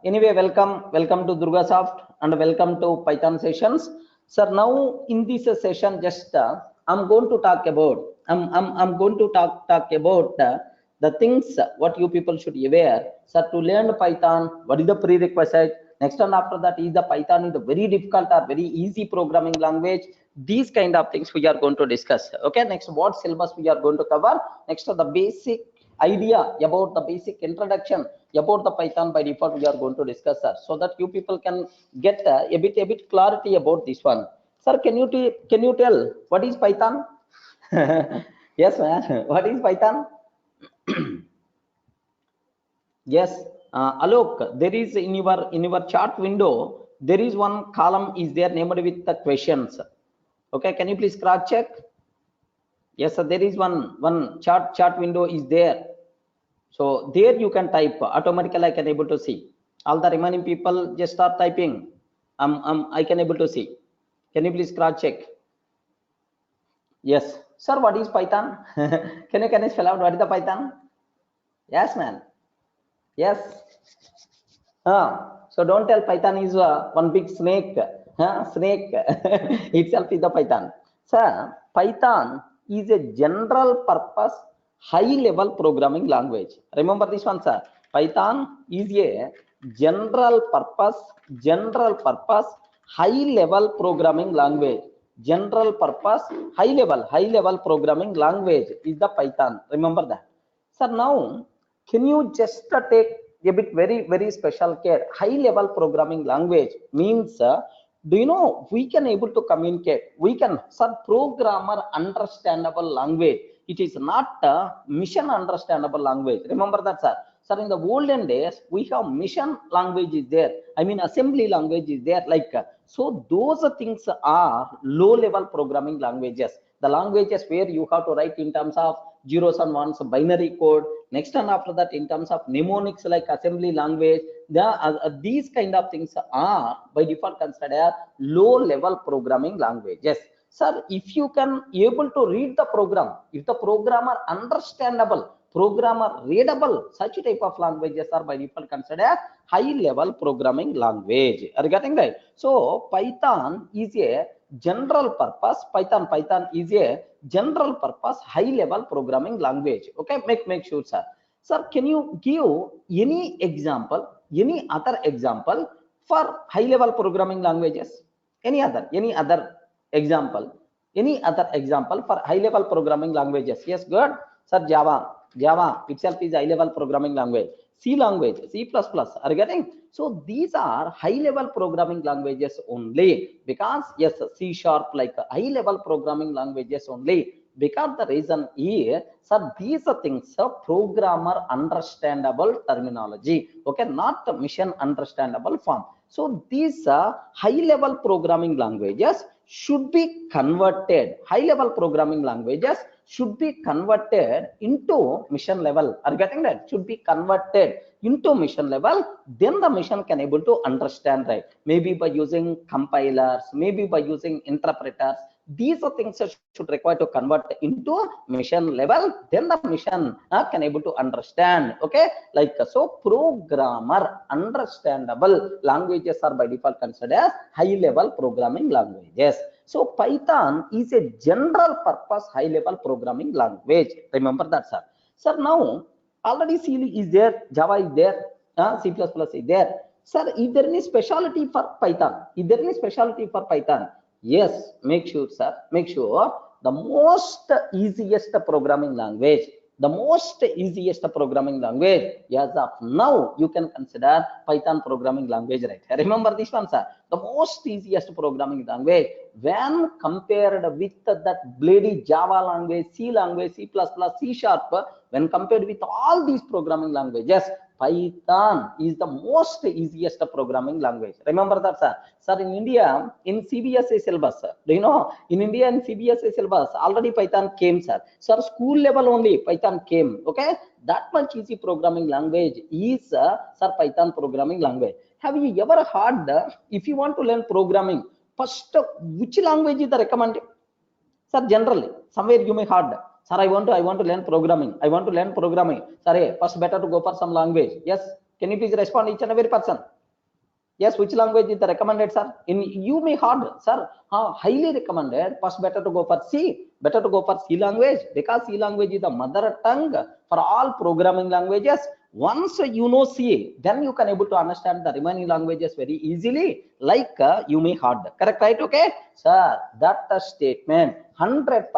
Anyway, welcome to Durgasoft and welcome to Python sessions. Sir, now in this session, I'm going to talk about I'm going to talk about the things what you people should be aware. Sir, to learn Python, what is the prerequisite? Next and after that is the Python is a very difficult or very easy programming language. These kind of things we are going to discuss. Okay, next what syllabus we are going to cover. Next the basic idea about the basic introduction about the Python by default we are going to discuss, sir, so that you people can get a bit clarity about this one. Sir, can you tell what is Python? Yes, man. What is Python? Yes, Alok, there is in your chart window there is one column is there named with the questions. Okay, can you please cross check? Yes, sir, there is one chart window is there. So there you can type automatically. I can able to see. All the remaining people just start typing. I can able to see. Can you please cross check? Yes, sir. What is Python? can you spell out what is the Python? Yes, man. Yes. So don't tell Python is one big snake. Snake itself is the Python. Sir, Python is a general purpose high level programming language. Remember this one, sir. Python is a general purpose high level programming language. General purpose high level programming language is the Python. Remember that. Sir, now can you just take a bit very special care? High level programming language means do you know we can able to communicate, we can, sir, programmer understandable language. It is not a mission understandable language. Remember that, sir. Sir, in the olden days we have mission language is there, I mean assembly language is there, like so those things are low level programming languages, the languages where you have to write in terms of zeros and ones, binary code. Next and after that in terms of mnemonics like assembly language, these kind of things are by default considered low level programming languages. Sir, if you can able to read the program, if the programmer understandable, programmer readable, such type of languages are by default considered high level programming language. Are you getting right? So Python is a general purpose, Python is a general purpose high level programming language. Okay, make sure, sir. Sir, can you give any example, any other example for high level programming languages? Any other example, any other example for high level programming languages? Yes, good, sir. Java itself is high level programming language. C language, C++, are you getting? So these are high level programming languages only, because yes, C sharp like high level programming languages only, because the reason is, sir, these are things programmer understandable terminology, okay, not mission understandable form. So these high level programming languages should be converted, high level programming languages should be converted into mission level. Are you getting that? Should be converted into mission level, then the mission can able to understand, right? Maybe by using compilers, maybe by using interpreters. These are things that should require to convert into mission level, then the mission can able to understand. Okay, like so programmer understandable languages are by default considered high level programming languages. So Python is a general purpose high level programming language. Remember that, sir. Sir, now already C is there, Java is there, C++ is there. Sir, is there any specialty for Python? Is there any specialty for Python? Yes, make sure, sir. Make sure the most easiest programming language, the most easiest programming language as of now you can consider Python programming language, right? Remember this one, sir. The most easiest programming language when compared with that bloody Java language, C language, C++, C sharp, when compared with all these programming languages, Python is the most easiest programming language. Remember that, sir. Sir, in India, in CBSE syllabus, do you know, in India in CBSE syllabus, already Python came, sir. Sir, school level only Python came, okay? That much easy programming language is, sir, Python programming language. Have you ever heard, if you want to learn programming, first, which language is the recommended? Sir, generally, somewhere you may heard, sir, I want to learn programming. I want to learn programming. Sir, first better to go for some language. Yes, Can you please respond, each and every person? Yes, which language is the recommended, sir? In you may hard, sir. Highly recommended. First, better to go for C. Better to go for C language, because C language is the mother tongue for all programming languages. Once you know C, then you can able to understand the remaining languages very easily. Like you may hard. Correct, right? Okay, sir. That statement 100%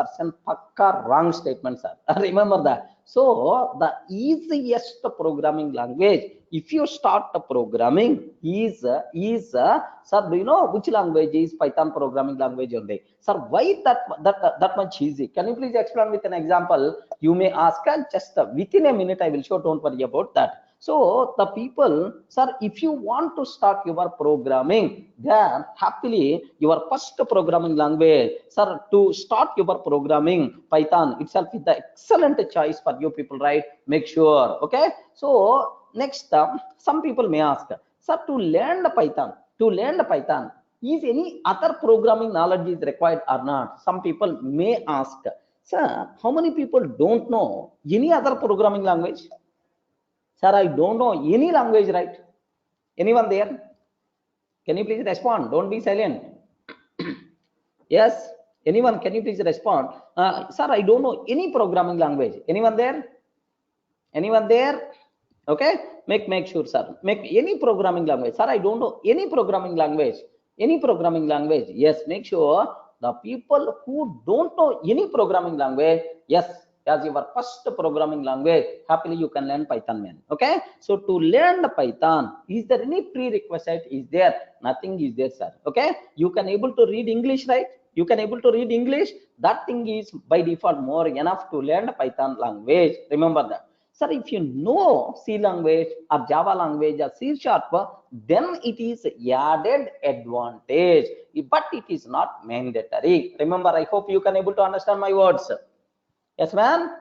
pakka wrong statement, sir. Remember that. So the easiest programming language, if you start the programming, is sir, do you know which language is Python programming language only? Sir, why that much easy? Can you please explain with an example? You may ask, just within a minute I will show. Don't worry about that. So the people, sir, if you want to start your programming, then happily your first programming language, sir, to start your programming, Python itself is the excellent choice for you people, right? Make sure. Okay. So next, some people may ask, sir, to learn the Python, is any other programming knowledge is required or not? Some people may ask, sir, how many people don't know any other programming language? Sir, I don't know any language, right? Anyone there? Can you please respond? Don't be silent. Yes, anyone, can you please respond? Sir, I don't know any programming language. Anyone there? Anyone there? Okay, make sure, sir. Make any programming language. Sir, I don't know any programming language. Any programming language. Yes, make sure the people who don't know any programming language, yes, as your first programming language, happily you can learn Python, man. Okay, so to learn the Python, is there any prerequisite? Is there? Nothing is there, sir. Okay, you can able to read English, right? You can able to read English. That thing is by default more enough to learn the Python language. Remember that. Sir, if you know C language or Java language or C sharp, then it is added advantage, but it is not mandatory. Remember, I hope you can able to understand my words. Yes, man,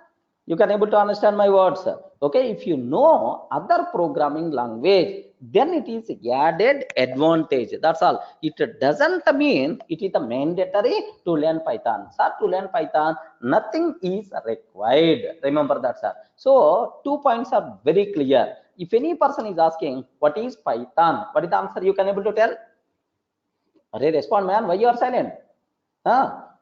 you can able to understand my words. Okay, if you know other programming language, then it is added advantage. That's all. It doesn't mean it is a mandatory to learn Python. Sir, to learn Python, nothing is required. Remember that, sir. So 2 points are very clear. If any person is asking what is Python, what is the answer you can able to tell? Array, respond, man. Why you are silent?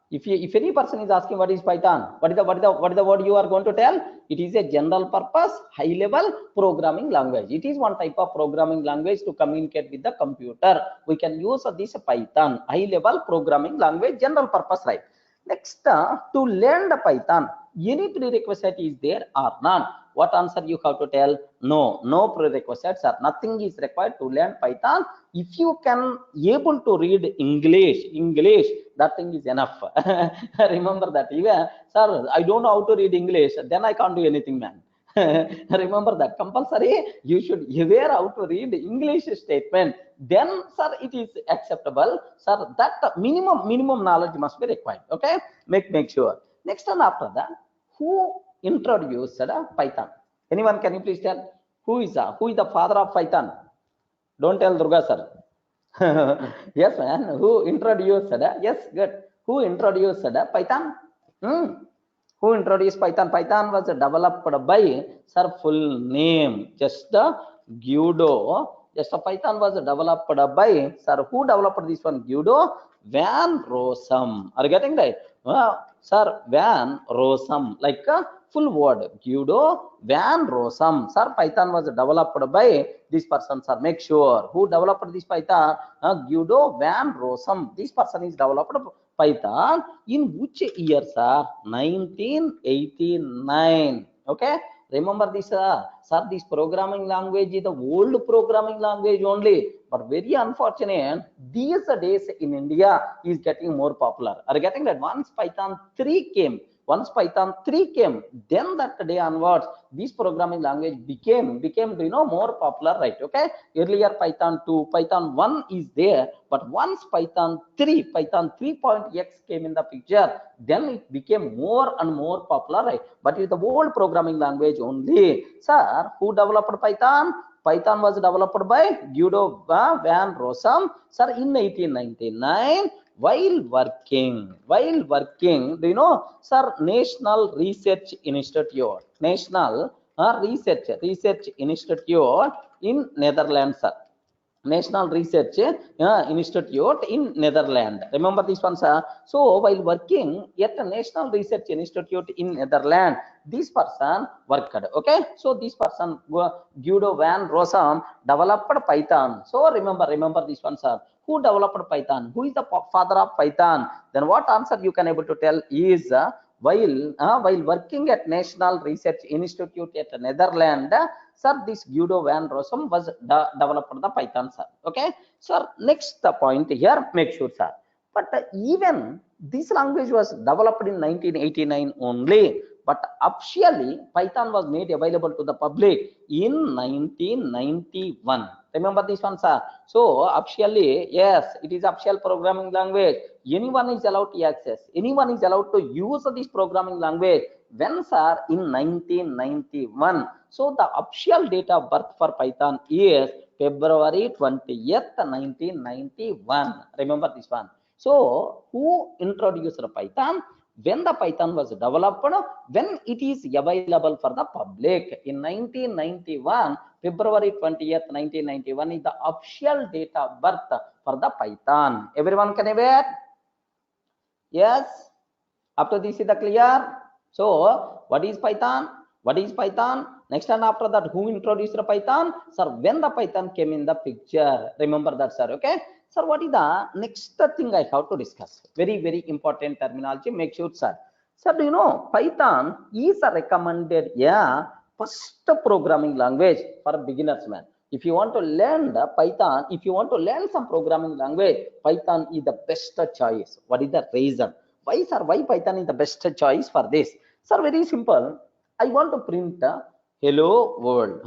If any person is asking what is Python, what is the word you are going to tell? It is a general purpose high level programming language. It is one type of programming language to communicate with the computer. We can use this Python, high level programming language, general purpose, right? Next, to learn the Python, any prerequisite is there or none? What answer you have to tell? No prerequisites, or nothing is required to learn Python. If you can able to read English, that thing is enough. Remember that. Even, sir, I don't know how to read English, then I can't do anything, man. Remember that. Compulsory, you should aware how to read English statement. Then, sir, it is acceptable. Sir, that minimum knowledge must be required. Okay, make sure. Next and after that, who introduced Python? Anyone, can you please tell who is the father of Python? Don't tell Durga, sir. Yes, man. Who introduced yes, good. Who introduced Python? Who introduced Python? Python was developed by, sir, full name, just Guido. Just Python was developed by, sir, who developed this one? Guido Van Rossum. Are you getting right? Sir, Van Rossum, like full word, Guido Van Rossum. Sir, Python was developed by this person, sir. Make sure who developed this Python? Guido Van Rossum. This person is developed Python in which year, sir? 1989. Okay, remember this, sir. This programming language is the old programming language only, but very unfortunate these days in India is getting more popular. Are you getting that? Once Python 3 came, then that day onwards, this programming language became more popular, right? Okay, earlier Python 2, Python 1 is there, but once Python 3.x came in the picture, then it became more and more popular, right? But it's the old programming language only. Sir, who developed Python? Python was developed by Guido Van Rossum, sir, in 1899. While working, do you know, sir, National Research Institute, in Netherlands, sir. National Research Institute in Netherlands. Remember this one, sir. So while working at the National Research Institute in Netherlands, this person worked. Okay, so this person Guido van Rossum developed Python. So remember this one, sir. Who developed Python? Who is the father of Python? Then what answer you can able to tell is while working at National Research Institute at Netherlands, sir, this Guido van Rossum was developed the Python, sir. Okay, sir. Next point here, make sure, sir. But even this language was developed in 1989 only, but officially Python was made available to the public in 1991. Remember this one, sir. So officially, yes, it is official programming language. Anyone is allowed to access. Anyone is allowed to use this programming language. When, sir? In 1991. So the official date of birth for Python is February 20th, 1991. Remember this one. So who introduced Python? When the Python was developed, when it is available for the public in 1991, February 20th, 1991 is the official date of birth for the Python. Everyone can aware? Yes. After this is the clear. So what is Python? What is Python? Next, and after that, who introduced the Python? Sir, when the Python came in the picture. Remember that, sir. Okay. Sir, what is the next thing I have to discuss? Very important terminology. Make sure, sir. Sir, do you know Python is a recommended first programming language for beginners, man. If you want to learn the Python, if you want to learn some programming language, Python is the best choice. What is the reason? Why, sir? Why Python is the best choice for this? Sir, very simple. I want to print a hello world.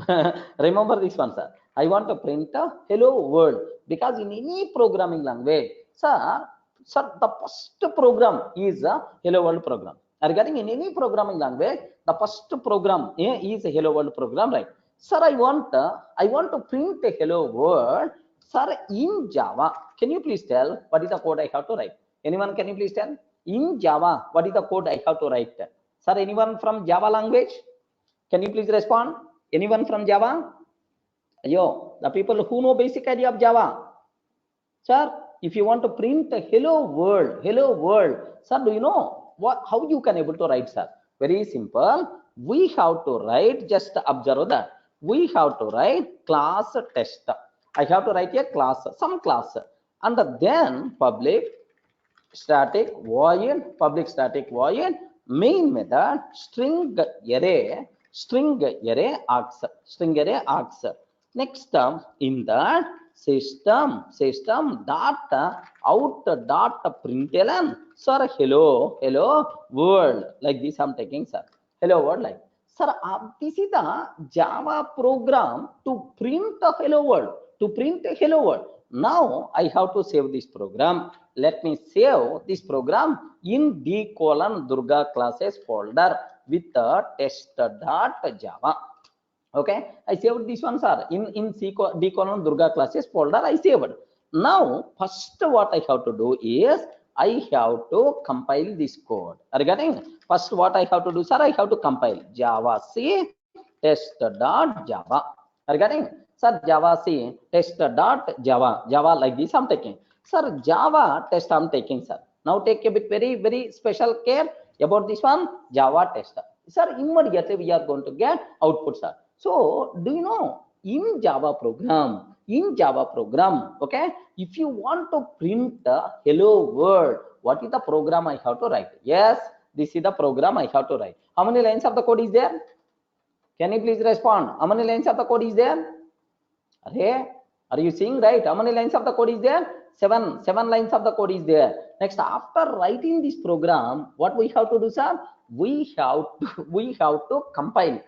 Remember this one, sir. I want to print a hello world, because in any programming language, sir, the first program is a hello world program. Regarding in any programming language, the first program is a hello world program, right? Sir, I want to print a hello world, sir, in Java. Can you please tell what is the code I have to write? Anyone, can you please tell? In Java, what is the code I have to write? Sir, anyone from Java language? Can you please respond? Anyone from Java? Yo, the people who know basic idea of Java. Sir, if you want to print a hello world, sir, do you know how you can able to write, sir? Very simple. We have to write, just observe that. We have to write class test. I have to write a class, some class, and then public static void main method string array args. Next, in that system dot out dot println, sir, hello world, like this I'm taking, sir. Hello world, like, sir, this is the Java program to print a hello world. Now I have to save this program. Let me save this program in d:\Durga classes folder with test.java. Okay, I saved this one, sir, in d:\Durga classes folder. I saved. Now first what I have to do is I have to compile this code. Regarding first what I have to do, sir, I have to compile Java C test.java. Regarding, sir, Java C test.java, like this I'm taking. Sir, Java test I'm taking, sir. Now take a bit very special care about this one, Java test. Sir, immediately we are going to get output, sir. So do you know, in Java program, okay, if you want to print the hello world, what is the program I have to write? Yes, this is the program I have to write. How many lines of the code is there? Can you please respond? How many lines of the code is there? Okay, are you seeing, right? How many lines of the code is there? Seven lines of the code is there. Next, after writing this program, what we have to do, sir? We have to compile.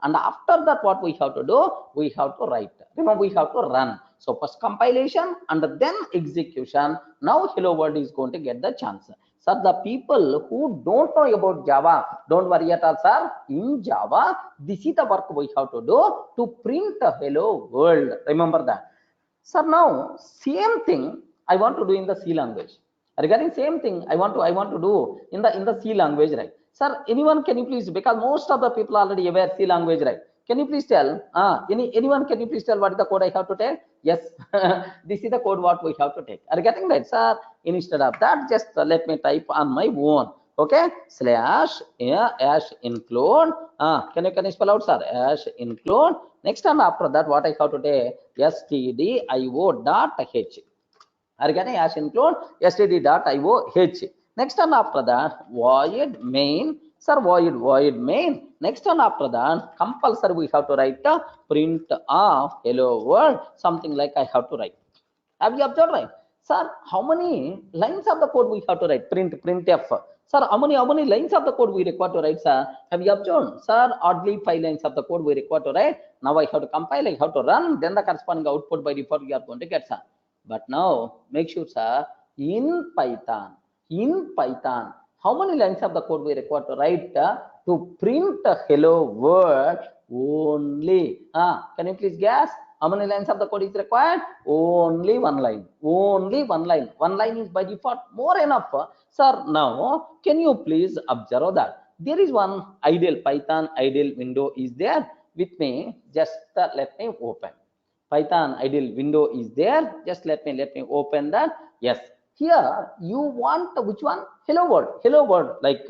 And after that, what we have to do? We have to write. Remember, we have to run. So first compilation and then execution. Now hello world is going to get the chance. Sir, the people who don't know about Java, don't worry at all, sir. In Java, this is the work we have to do to print a hello world. Remember that. Sir, now same thing I want to do in the C language. Regarding same thing I want to do in the C language, right? Sir, anyone, can you please, because most of the people already aware C language, right? Can you please tell? Anyone, can you please tell what is the code I have to take? Yes, this is the code what we have to take. Are you getting that, sir? Instead of that, just let me type on my own. Okay, slash hash include. Can you spell out, sir? Hash include. Next, and after that, what I have to take? stdio.h. Are you getting? Hash include std.ioh. Next, and after that, void main. Sir, void main. Next, and after that, compulsory we have to write the print of hello world, something like I have to write. Have you observed, right? Sir, how many lines of the code we have to write? Printf. Sir, how many lines of the code we require to write, sir? Have you observed? Sir, oddly 5 lines of the code we require to write. Now I have to compile, I have to run, then the corresponding output by default we are going to get, sir. But now make sure, sir, in Python, how many lines of the code we require to write to print hello world only? Can you please guess? How many lines of the code is required? Only one line. Only one line. One line is by default more enough. Sir, now can you please observe that there is one idle Python idle window is there with me? Just let me open. Python idle window is there. Just let me open that. Yes. Here you want which one? Hello world, like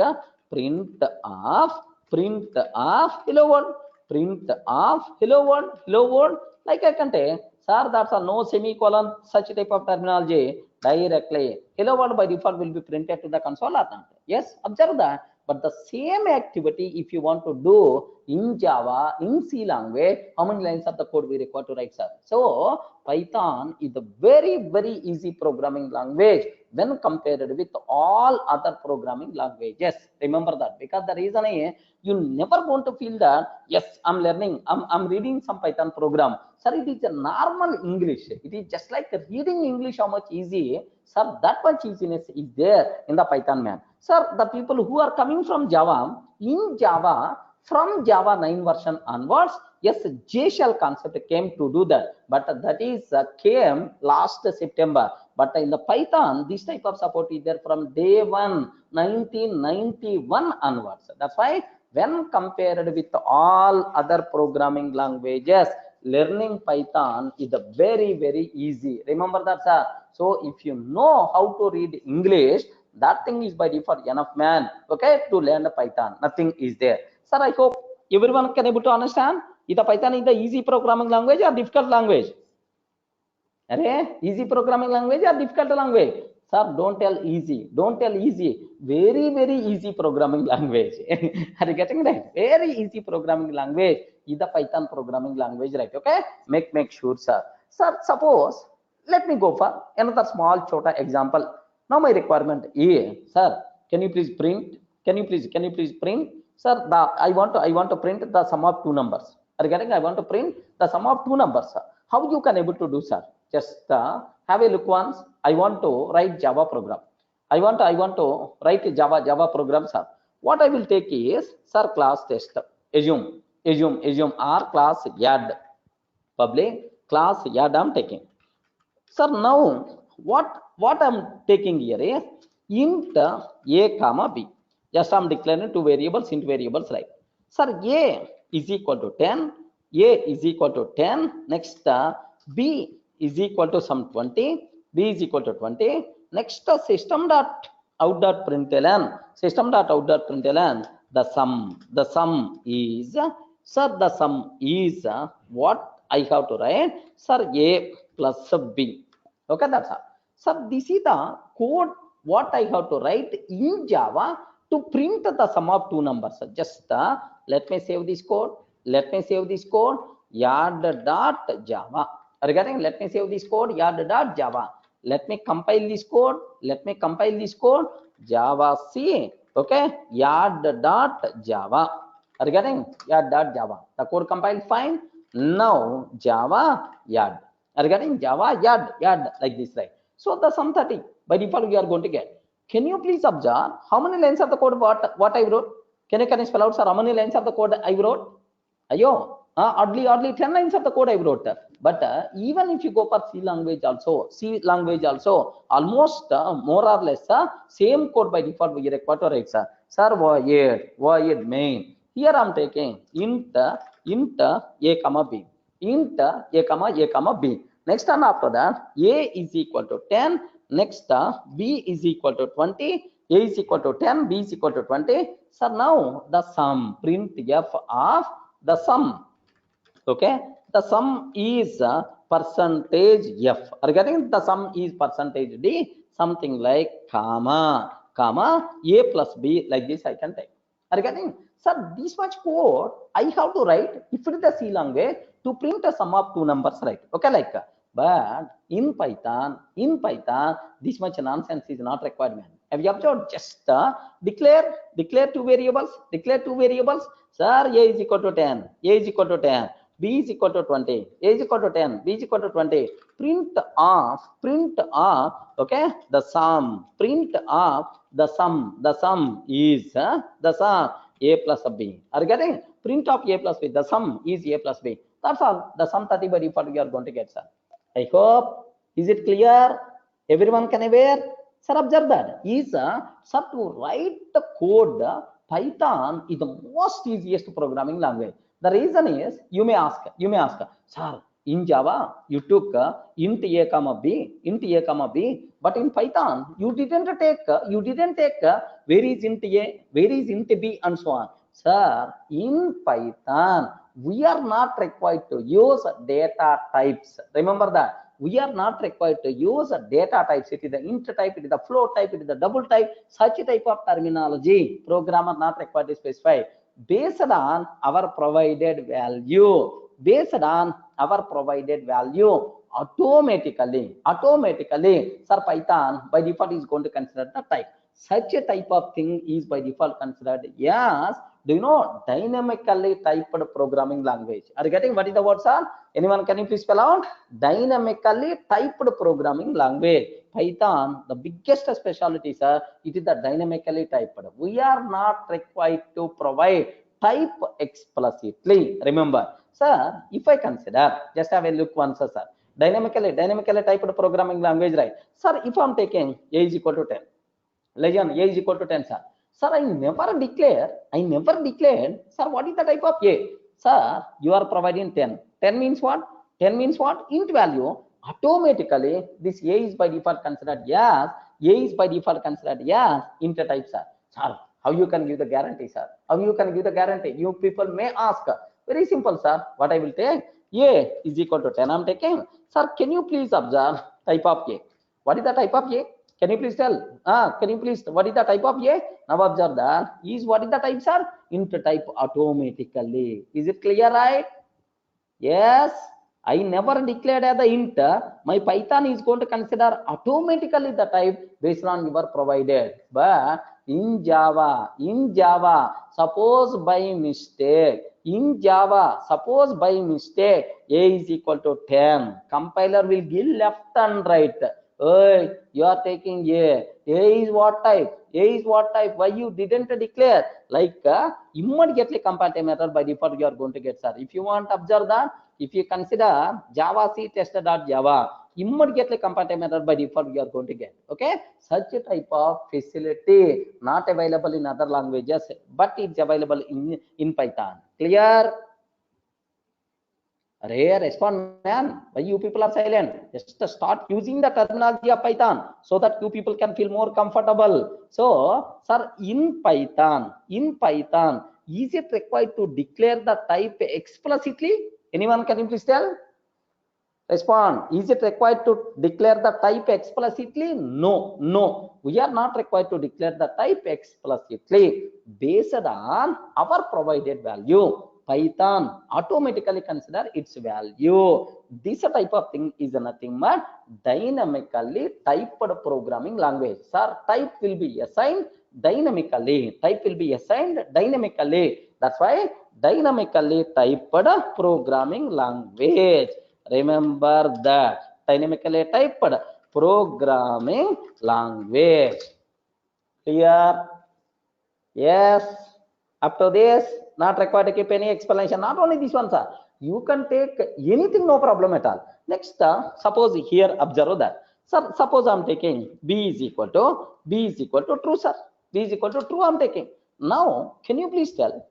print of hello world, print of hello world. Like I can say, sir, that's a no semicolon, such type of terminology. Directly hello world by default will be printed to the console or not. Yes, observe that. But the same activity, if you want to do in Java, in C language, how many lines of the code we require to write, sir? So Python is a very, very easy programming language when compared with all other programming languages. Remember that, because the reason is you never going to feel that, yes, I'm learning, I'm reading some Python program. Sir, it is a normal English. It is just like reading English, how much easy. Sir, that much easiness is there in the Python, man. Sir, the people who are coming from Java, in Java, from Java 9 version onwards, yes, JShell concept came to do that, but that is came last September. But in the Python, this type of support is there from day 1, 1991 onwards. That's why when compared with all other programming languages, learning Python is a very, very easy. Remember that, sir. So if you know how to read English, that thing is by default enough, man. Okay, to learn the Python, nothing is there. Sir, I hope everyone can able to understand. Is the Python is the easy programming language or difficult language? Easy programming language or difficult language? Sir, don't tell easy. Don't tell easy. Very, very easy programming language. Are you getting that? Very easy programming language is the Python programming language, right? Okay, make sure, sir. Sir, suppose let me go for another small chota example. Now my requirement is, sir, can you please print? Can you please print? Sir, I want to print the sum of two numbers. Are you getting? I want to print the sum of two numbers, sir. How you can able to do, sir? Just have a look once. I want to write Java program. I want to write a Java program, sir. What I will take is, sir, class test. Assume R class add public class add I'm taking. Sir, now what I'm taking here is int a comma b. Just I'm declaring two variables, int variables, right? Sir, a is equal to 10. A is equal to 10. Next, b is equal to some 20. B is equal to 20. Next, system dot out dot println. The sum is, sir, the sum is what I have to write, sir, a plus b. Okay, that's all. So this is the code what I have to write in Java to print the sum of two numbers. Just let me save this code. Yard.java. Are you getting? Let me save this code. Yard.java. Let me compile this code. Java C. Okay. Yard.java. Are you getting? Yard.java. The code compiled fine. Now Java yard. Are you getting? Java yard like this, right? So the sum 30 by default we are going to get. Can you please observe how many lines of the code what I wrote? Can you spell out, sir, how many lines of the code I wrote? Ayo, oddly 10 lines of the code I wrote. But even if you go for C language also, almost more or less same code by default we require to write, sir. Sir, void main. Here I'm taking int int a comma b, int a comma b. Next one after that, a is equal to 10. Next b is equal to 20. A is equal to 10, b is equal to 20. So now the sum, print f of the sum. Okay, the sum is percentage f. Are you getting? The sum is percentage d, something like comma a plus b, like this I can take. Are you getting? Sir, this much code I have to write if it is the C language to print a sum of two numbers, right? Okay, like but in Python, this much nonsense is not required, man. Have you observed? Just declare two variables, sir. A is equal to 10, a is equal to 10, b is equal to 20, a is equal to 10, b is equal to 20. Print of okay, the sum, print of the sum is the sum a plus b. Are you getting? Print of a plus b, the sum is a plus b. That's all. The sum 30 by default you are going to get, sir. I hope, is it clear? Everyone can aware? Sir, observe that. Sir, to write the code, Python is the most easiest programming language. The reason is, you may ask, sir, in Java, you took int a comma b, but in Python, you didn't take where is int a, where is int b, and so on. Sir, in Python, we are not required to use data types. Remember that. We are not required to use data types. It is the int type, it is the float type, it is the double type. Such a type of terminology, programmer not required to specify. Based on our provided value, automatically, sir, Python by default is going to consider the type. Such a type of thing is by default considered as, do you know, dynamically typed programming language. Are you getting what is the word, sir? Anyone, can you please spell out? Dynamically typed programming language. Python, the biggest specialty, sir, it is the dynamically typed. We are not required to provide type explicitly. Remember, sir, if I consider, just have a look once, sir. Dynamically typed programming language, right? Sir, if I'm taking a is equal to 10, legend a is equal to 10, sir. Sir, I never declared, sir, what is the type of a? Sir, you are providing 10. 10 means what? 10 means what? Int value. Automatically, this a is by default considered as, int type, sir. Sir, how you can give the guarantee, sir? How you can give the guarantee? You people may ask. Very simple, sir. What I will take? A is equal to 10. I'm taking. Sir, can you please observe type of a? What is the type of a? Can you please tell? Can you please, what is the type of a? Now observe that. What is the type, sir? Int type automatically. Is it clear, right? Yes. I never declared as the int. My Python is going to consider automatically the type based on your provided. But in Java, suppose by mistake, a is equal to 10, compiler will give left and right. Hey, you are taking a is what type? Why you didn't declare? Like immediately compile method by default you are going to get, sir. If you want to observe that, if you consider Java C tester.java, immediately compile method by default you are going to get. Okay, such a type of facility not available in other languages, but it's available in Python. Clear? Rare respond, man. Why you people are silent? Just start using the terminology of Python so that you people can feel more comfortable. So, sir, in Python, is it required to declare the type explicitly? Anyone, can you please tell? Respond. Is it required to declare the type explicitly? No. We are not required to declare the type explicitly. Based on our provided value, Python automatically consider its value. This type of thing is nothing but dynamically typed programming language. Sir, type will be assigned dynamically. That's why dynamically typed programming language. Remember that. Dynamically typed programming language. Clear? Yes. Up to this, not required to keep any explanation. Not only this one, sir. You can take anything, no problem at all. Next, suppose here observe that. Sir, suppose I'm taking b is equal to true, sir. B is equal to true I'm taking. Now, can you please tell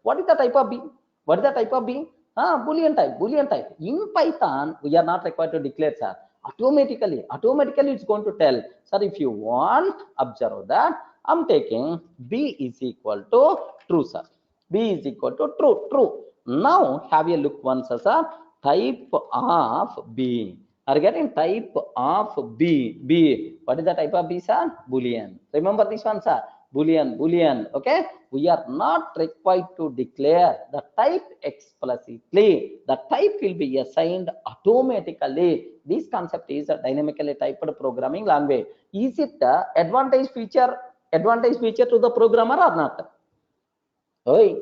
what is the type of b? What is the type of B? Boolean type, Boolean type. In Python, we are not required to declare, sir. Automatically it's going to tell, sir, if you want, observe that I'm taking B is equal to true, sir. B is equal to true. Now have a look once, sir. Type of B. Are getting type of B. What is the type of B, sir? Boolean. Remember this one, sir. Boolean. Okay, we are not required to declare the type explicitly. The type will be assigned automatically. This concept is a dynamically typed programming language. Is it the advantage feature to the programmer or not? Hey,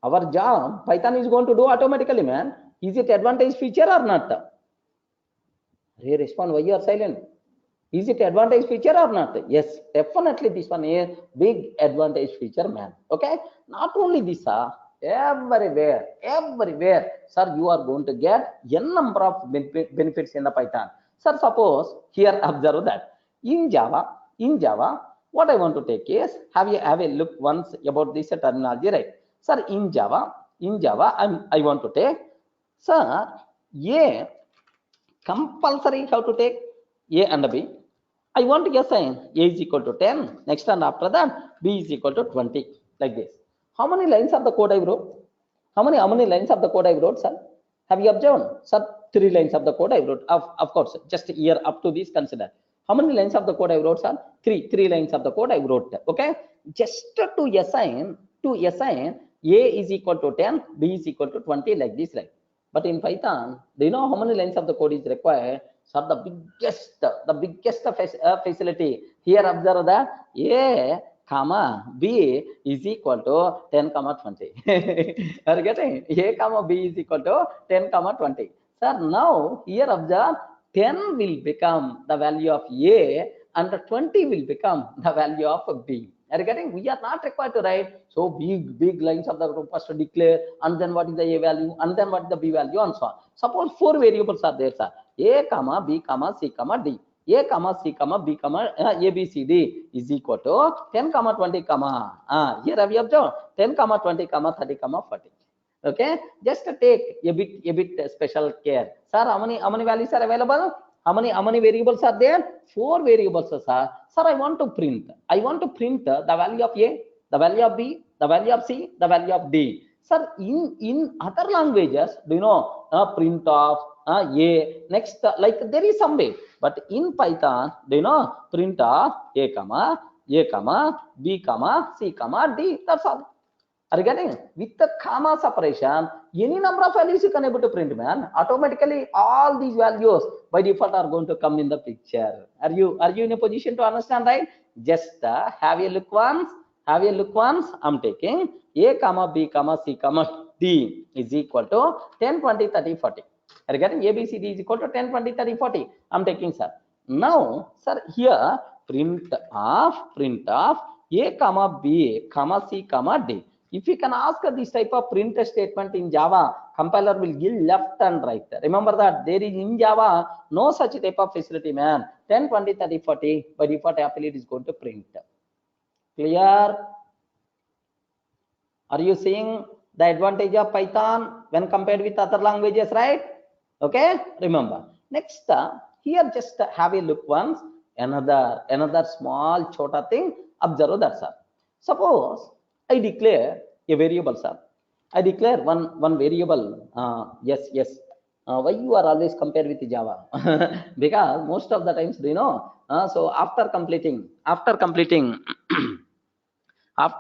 our job Python is going to do automatically, man. Is it advantage feature or not? Hey, respond. Why you are silent? Is it advantage feature or not? Yes, definitely this one is big advantage feature, man. Okay, not only this, everywhere, sir, you are going to get n number of benefits in the Python. Sir, suppose here observe that in Java, what I want to take is have a look once about this terminology, right? Sir, in Java, I want to take, sir, a compulsory how to take A and B. I want to assign A is equal to 10. Next and after that, B is equal to 20. Like this. How many lines of the code I wrote? How many lines of the code I wrote, sir? Have you observed? Sir, 3 lines of the code I wrote. Of course, just here up to this consider. How many lines of the code I wrote, sir? 3 lines of the code I wrote. Okay. Just to assign A is equal to 10, B is equal to 20, like this, right? But in Python, do you know how many lines of the code is required? So the biggest facility here, observe that A comma B is equal to 10 comma 20. Are you getting? A comma B is equal to 10 comma 20. Sir, now here observe 10 will become the value of A and 20 will become the value of B. Are you getting? We are not required to write so big lines of the first to declare, and then what is the A value, and then what is the B value, and so on. Suppose 4 variables are there, sir. A comma B comma C comma D. A comma C comma B comma A B C D is equal to 10 comma 20 comma. Here have you observed 10 comma 20 comma 30 comma 40. Okay, just take a bit special care, sir. How many values are available? How many variables are there? 4 variables, sir. Sir, I want to print the value of A, the value of B, the value of C, the value of D. Sir, in other languages, do you know print of A next, like there is some way, but in Python, do you know print of A comma B comma C comma D. That's all. Are you getting? With the comma separation, any number of values you can able to print, man. Automatically, all these values by default are going to come in the picture. Are you in a position to understand, right? Just have a look once. I'm taking A comma B comma C comma D is equal to 10, 20, 30, 40. Are you getting? A, B, C, D is equal to 10, 20, 30, 40. I'm taking, sir. Now, sir, here print of A comma B comma C comma D. If you can ask this type of print statement in Java, compiler will give left and right. Remember that there is in Java no such type of facility, man. 10, 20, 30, 40 by default happily it is going to print. Clear? Are you seeing the advantage of Python when compared with other languages, right? Okay, remember. Next, here just have a look once. Another small chota thing. Observe that, sir. Suppose I declare a variable, sir. I declare one variable. Yes. Why you are always compared with Java? Because most of the times, do you know? So after completing after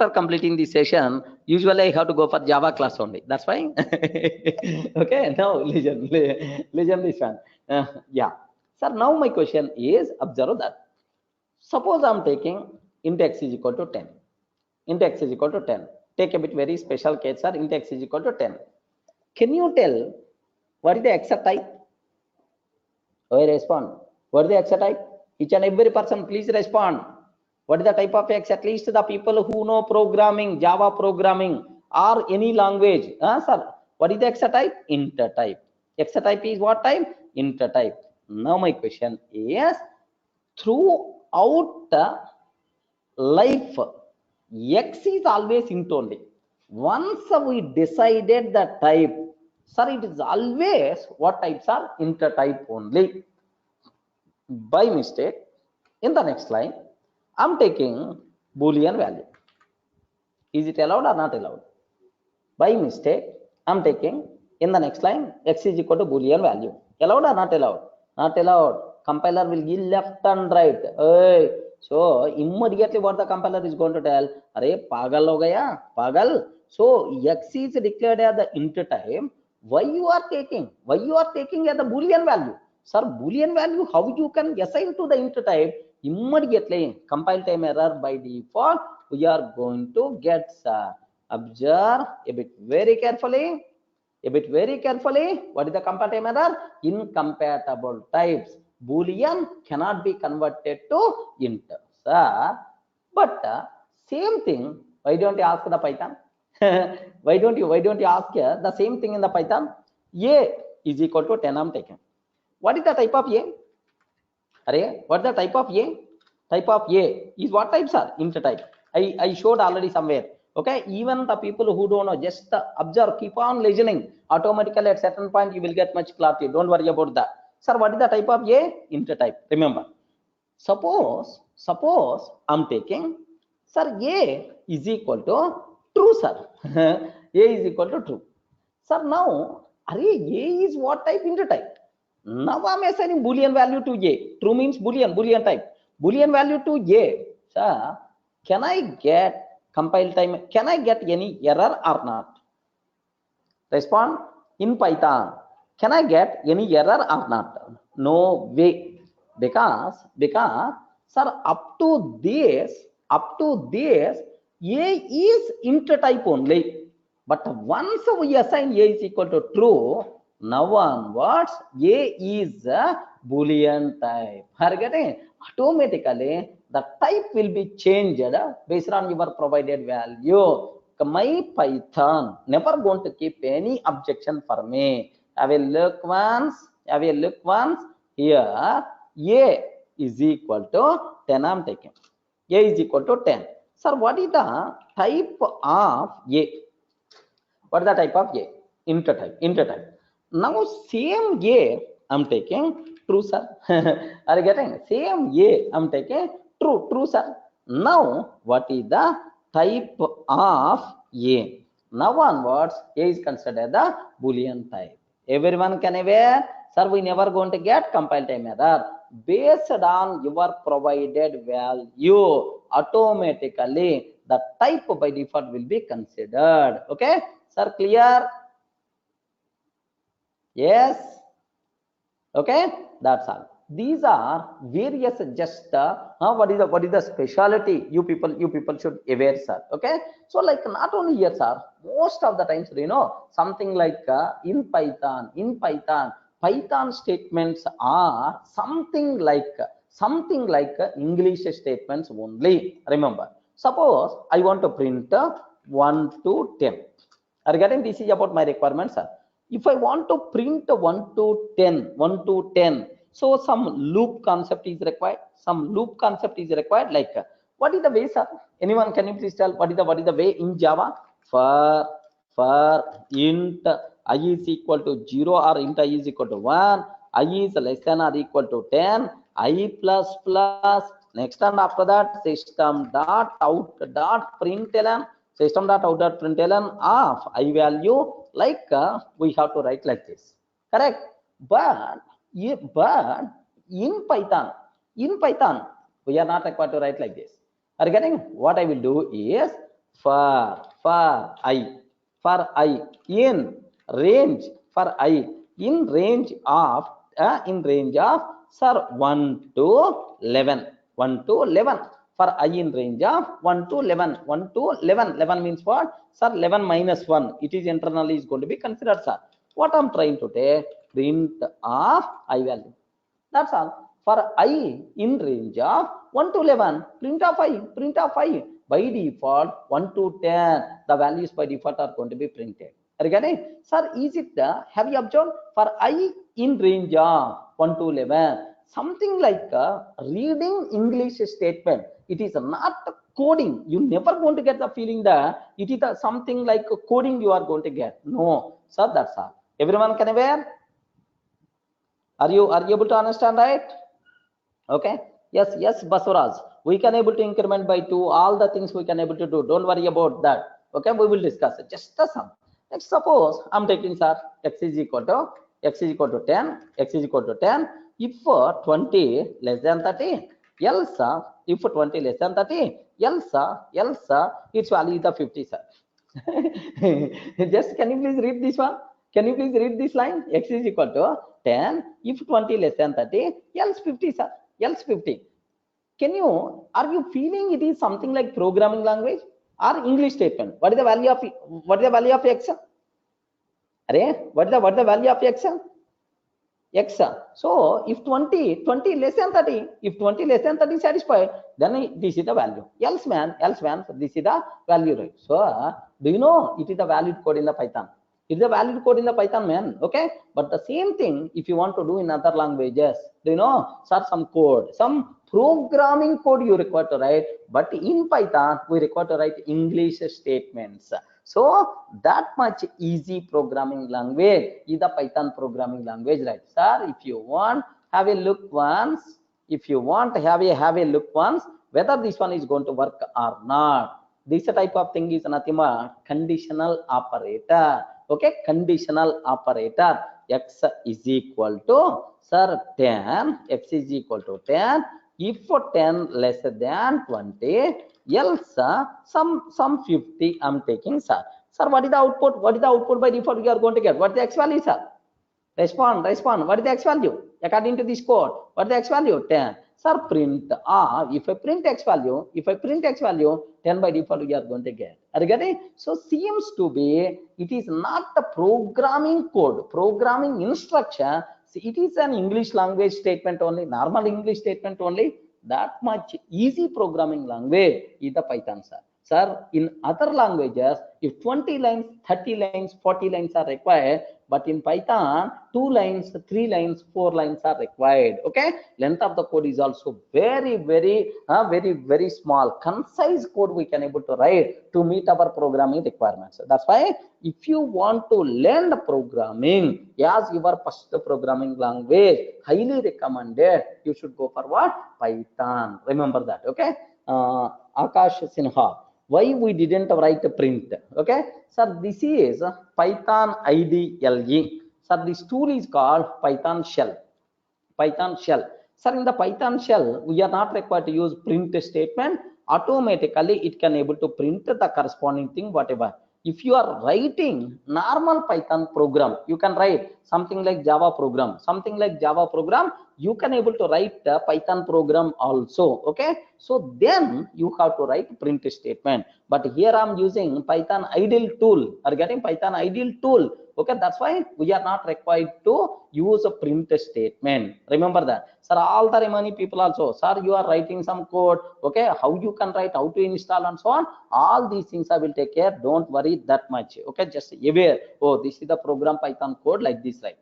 completing the session, usually I have to go for Java class only. That's fine. Okay, now listen this one. Yeah. Sir, now my question is, observe that. Suppose I'm taking int x is equal to 10. Int x is equal to 10. Take a bit very special case, sir. Int x is equal to 10. Can you tell what is the x type? Oh, respond. What is the x type? Each and every person, please respond. What is the type of x? At least the people who know programming, Java programming, or any language. Sir, what is the x type? Int type. X type is what type? Int type. Now my question is, throughout life, x is always int only. Once we decided the type, sir, it is always what types are intertype only. By mistake, in the next line, I'm taking Boolean value. Is it allowed or not allowed? By mistake, I'm taking in the next line x is equal to Boolean value. Allowed or not allowed? Not allowed. Compiler will give left and right. Hey. So immediately what the compiler is going to tell, "Arey pagal ho gaya, pagal." So x is declared as the int type. Why you are taking? Why you are taking as the Boolean value? Sir, Boolean value, how you can assign to the int type? Immediately compile time error by default. We are going to get observe a bit very carefully. What is the compile time error? Incompatible types. Boolean cannot be converted to int. Sir, but same thing. Why don't you ask the Python? why don't you ask the same thing in the Python? A is equal to 10. I'm taking. What is the type of A? Array, what the type of A? Type of A is what types are? Int type. I showed already somewhere. Okay, even the people who don't know, just observe, keep on listening. Automatically at certain point you will get much clarity. Don't worry about that. Sir, what is the type of A? Int type. Remember. Suppose I'm taking, sir, A is equal to true, sir. A is equal to true. Sir, now, array A is what type? Int type. Now I'm assigning Boolean value to A. True means Boolean type. Boolean value to A. Sir, can I get compile time? Can I get any error or not? Respond in Python. Can I get any error or not? No way. Because sir, up to this, A is int type only. But once we assign A is equal to true, now onwards A is a Boolean type. Are you getting? Automatically the type will be changed based on your provided value. My Python never going to keep any objection for me. I will look once here. A is equal to 10. I'm taking A is equal to 10. Sir, what is the type of A? What is the type of A? Int type. Now same A I'm taking true, sir. Are you getting? Same A I'm taking true, sir. Now what is the type of A? Now onwards A is considered the Boolean type. Everyone can aware, sir, we never going to get compile time error. Based on your provided value, automatically the type by default will be considered. Okay, sir, clear? Yes. Okay, that's all. These are various just what is the specialty you people should aware, sir. Okay, so like not only here, sir, most of the times, you know, something like in Python Python statements are something like English statements only. Remember, suppose I want to print 1 to 10. Are you getting? This is about my requirements, sir. If I want to print 1 to 10, so some loop concept is required. Like what is the way, sir? Anyone can you please tell what is the way in Java? For int I is equal to 0 or int I is equal to 1, I is less than or equal to 10, I plus plus, next and after that system dot out dot println of I value, like we have to write like this, correct? But in Python we are not required to write like this. Are you getting? What I will do is for I in range, in range of sir 1 to 11, for I in range of 1 to 11. 11 means what, sir? 11 minus 1, it is internally is going to be considered, sir. What I'm trying to take, print of I value, that's all. For I in range of 1 to 11, print of I. By default 1 to 10, the values by default are going to be printed. Are you getting? Sir, is it have you observed for I in range of 1 to 11, something like reading English statement? It is not coding. You never going to get the feeling that it is something like coding you are going to get. No, sir, that's all. Everyone can aware? Are you able to understand, right? Okay. Yes, yes, Basuraj. We can able to increment by 2. All the things we can able to do. Don't worry about that. Okay, we will discuss it. Just the sum. Next, suppose I'm taking, sir, x is equal to 10, x is equal to 10. If 20 less than 30, else if 20 less than 30, else its value is the 50, sir. Just can you please read this one? Can you please read this line? X is equal to 10 if 20 less than 30, else 50, sir. Else 50. Are you feeling it is something like programming language or English statement? What is the value of x? Array, what is the value of x? X. So if 20 less than 30, if 20 less than 30 satisfied, then this is the value. Else man, this is the value, right? So do you know it is a valid code in the Python? It is a valid code in the Python, man. Okay, but the same thing if you want to do in other languages, do you know, sir, some code, some programming code you require to write, but in Python we require to write English statements. So that much easy programming language is the Python programming language, right? Sir, if you want, have a look once. If you want, have a look once whether this one is going to work or not. This type of thing is nothing but conditional operator. Okay, conditional operator. X is equal to, sir, 10. X is equal to 10. If 10 less than 20, else some 50 I'm taking, sir. Sir, what is the output? What is the output by default you are going to get? What is the x value, sir? Respond. What is the x value? According to this code, what is the x value? 10. Sir, print. If I print x value, 10 by default we are going to get. Are you getting? So seems to be it is not the programming code, programming instruction. See, it is an English language statement only, normal English statement only. That much easy programming language is the Python, sir. Sir, in other languages, if 20 lines, 30 lines, 40 lines are required, but in Python, 2 lines, 3 lines, 4 lines are required. Okay, length of the code is also very, very small, concise code we can able to write to meet our programming requirements. That's why if you want to learn programming as your first programming language, highly recommended you should go for what? Python. Remember that. Okay. Akash Sinha, why we didn't write a print? Okay, sir, this is Python IDLE. Sir, this tool is called Python shell. Python shell. Sir, in the Python shell, we are not required to use print statement. Automatically, it can able to print the corresponding thing, whatever. If you are writing normal Python program, you can write something like Java program, you can able to write the Python program also. Okay, so then you have to write print statement. But here I'm using Python idle tool. Are getting Python idle tool? Okay, that's why we are not required to use a print statement. Remember that, sir. All the remaining people also, sir, you are writing some code. Okay, how you can write, how to install, and so on. All these things I will take care. Don't worry that much. Okay, just aware. Oh, this is the program Python code like this, right?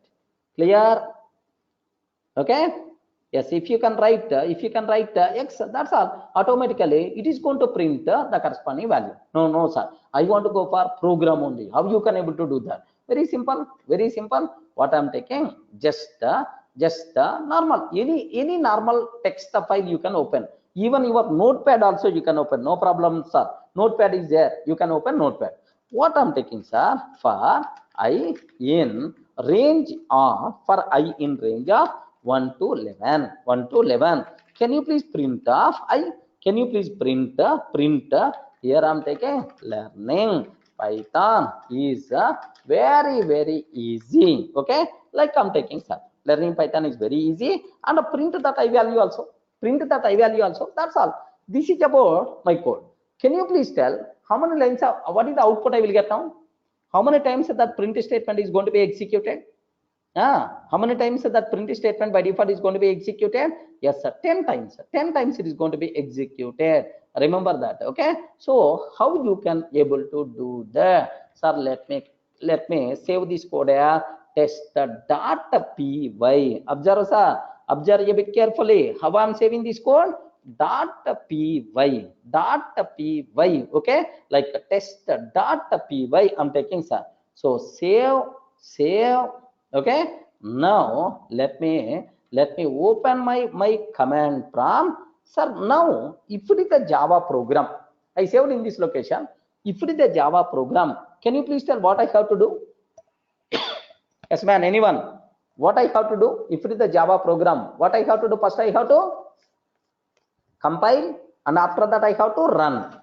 Clear? Okay. Yes, if you can write x, that's all. Automatically it is going to print the corresponding value. No, sir, I want to go for program only. How you can able to do that? Very simple. What I'm taking, just normal, any normal text file you can open. Even your notepad also you can open. No problem, sir. Notepad is there. You can open notepad. What I'm taking, sir, for I in range of 1 to 11. Can you please print off I? Can you please print here I'm taking learning Python is very easy. Okay, like I'm taking, sir, learning Python is very easy, and print that I value also. That's all. This is about my code. Can you please tell how many lines what is the output I will get now? How many times that print statement is going to be executed? How many times that print statement by default is going to be executed? Yes, sir, 10 times. 10 times it is going to be executed. Remember that. Okay, so how you can able to do that, sir? Let me save this code here. Test.py. Observe, sir. Observe a bit carefully how I'm saving this code. .py, okay, like test.py I'm taking, sir. So save, okay. Now let me open my command prompt, sir. Now if it is a Java program, I saved in this location. If it is a Java program, can you please tell what I have to do? Yes, man, anyone? What I have to do? If it is a Java program, what I have to do? First I have to compile, and after that I have to run.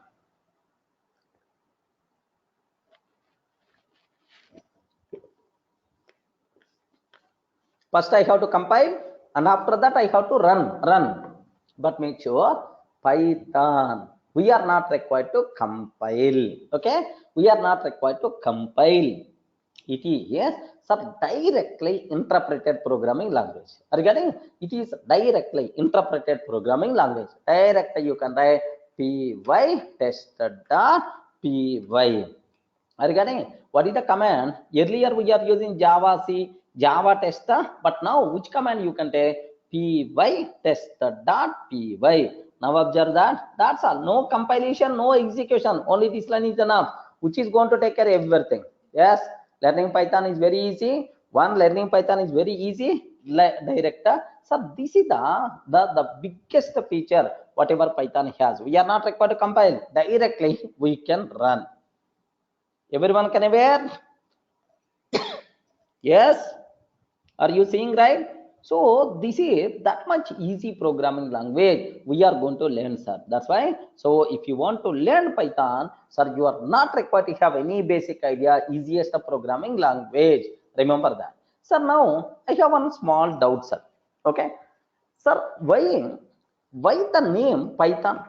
First I have to compile, and after that I have to run. But make sure Python, we are not required to compile. Okay, we are not required to compile. It is some directly interpreted programming language. Are you getting? It is directly interpreted programming language. Directly you can write py test.py. Are you getting? What is the command? Earlier we are using Java C, Java tester, but now which command you can take? Py test.py. Now observe that. That's all. No compilation, no execution. Only this line is enough, which is going to take care of everything. Yes, learning Python is very easy. Learning Python is very easy. Director. So this is the biggest feature whatever Python has. We are not required to compile. Directly we can run. Everyone can aware? Yes, are you seeing, right? So this is that much easy programming language we are going to learn, sir. That's why, so if you want to learn Python, sir, you are not required to have any basic idea. Easiest programming language, remember that, sir. Now I have one small doubt, sir. Okay, sir, why the name Python?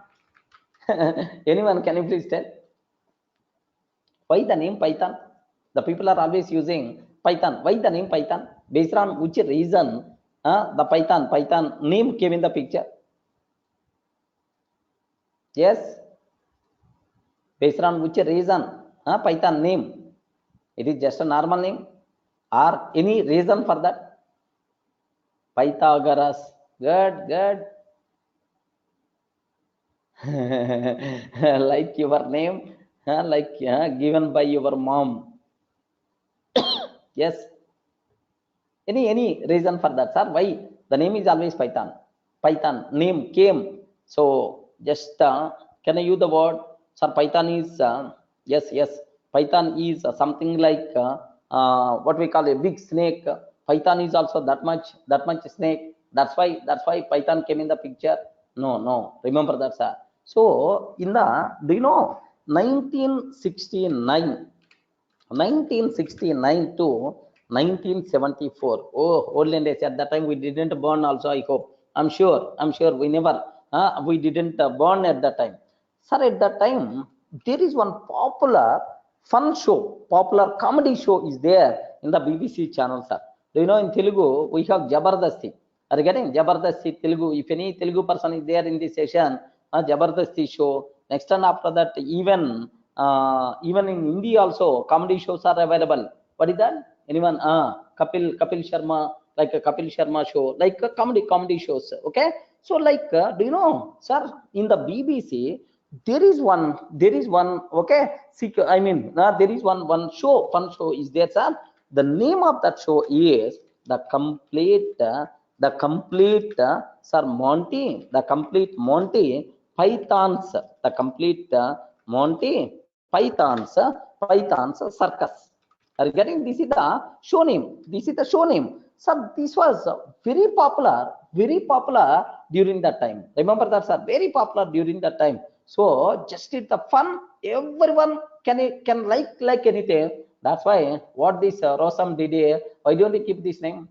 Anyone, can you please tell why the name Python? The people are always using Python. Why the name Python? Based on which reason the Python name came in the picture? Yes. Based on which reason Python name? It is just a normal name, or any reason for that? Pythagoras. Good. Like your name, like given by your mom. Yes. Any reason for that, sir? Why the name is always Python? Python name came. So just can I use the word, sir? Python is yes. Python is something like what we call a big snake. Python is also that much snake. That's why Python came in the picture. No. Remember that, sir. So in the, do you know, 1969 to 1974. Oh, olden days. At that time we didn't born also, I hope. I'm sure we never, we didn't born at that time. Sir, at that time, there is one popular fun show, popular comedy show is there in the BBC channel, sir. Do you know, in Telugu, we have Jabardasti. Are you getting Jabardasti Telugu? If any Telugu person is there in this session, Jabardasti show. Next and after that, even in India also comedy shows are available. What is that? Anyone? Kapil Sharma, like a Kapil Sharma show, like a comedy shows. Okay. So like, do you know, sir? In the BBC, there is one. Okay. I mean, there is one show. Fun show is there, sir. The name of that show is the complete. Sir, Monty. The complete Monty Pythons. The complete Monty Pythons circus. Are you getting? This is the show name. Sir, this was very popular during that time. Remember that, sir? Very popular during that time. So just it the fun. Everyone can like anything. That's why what this Rosam did. Why don't you keep this name?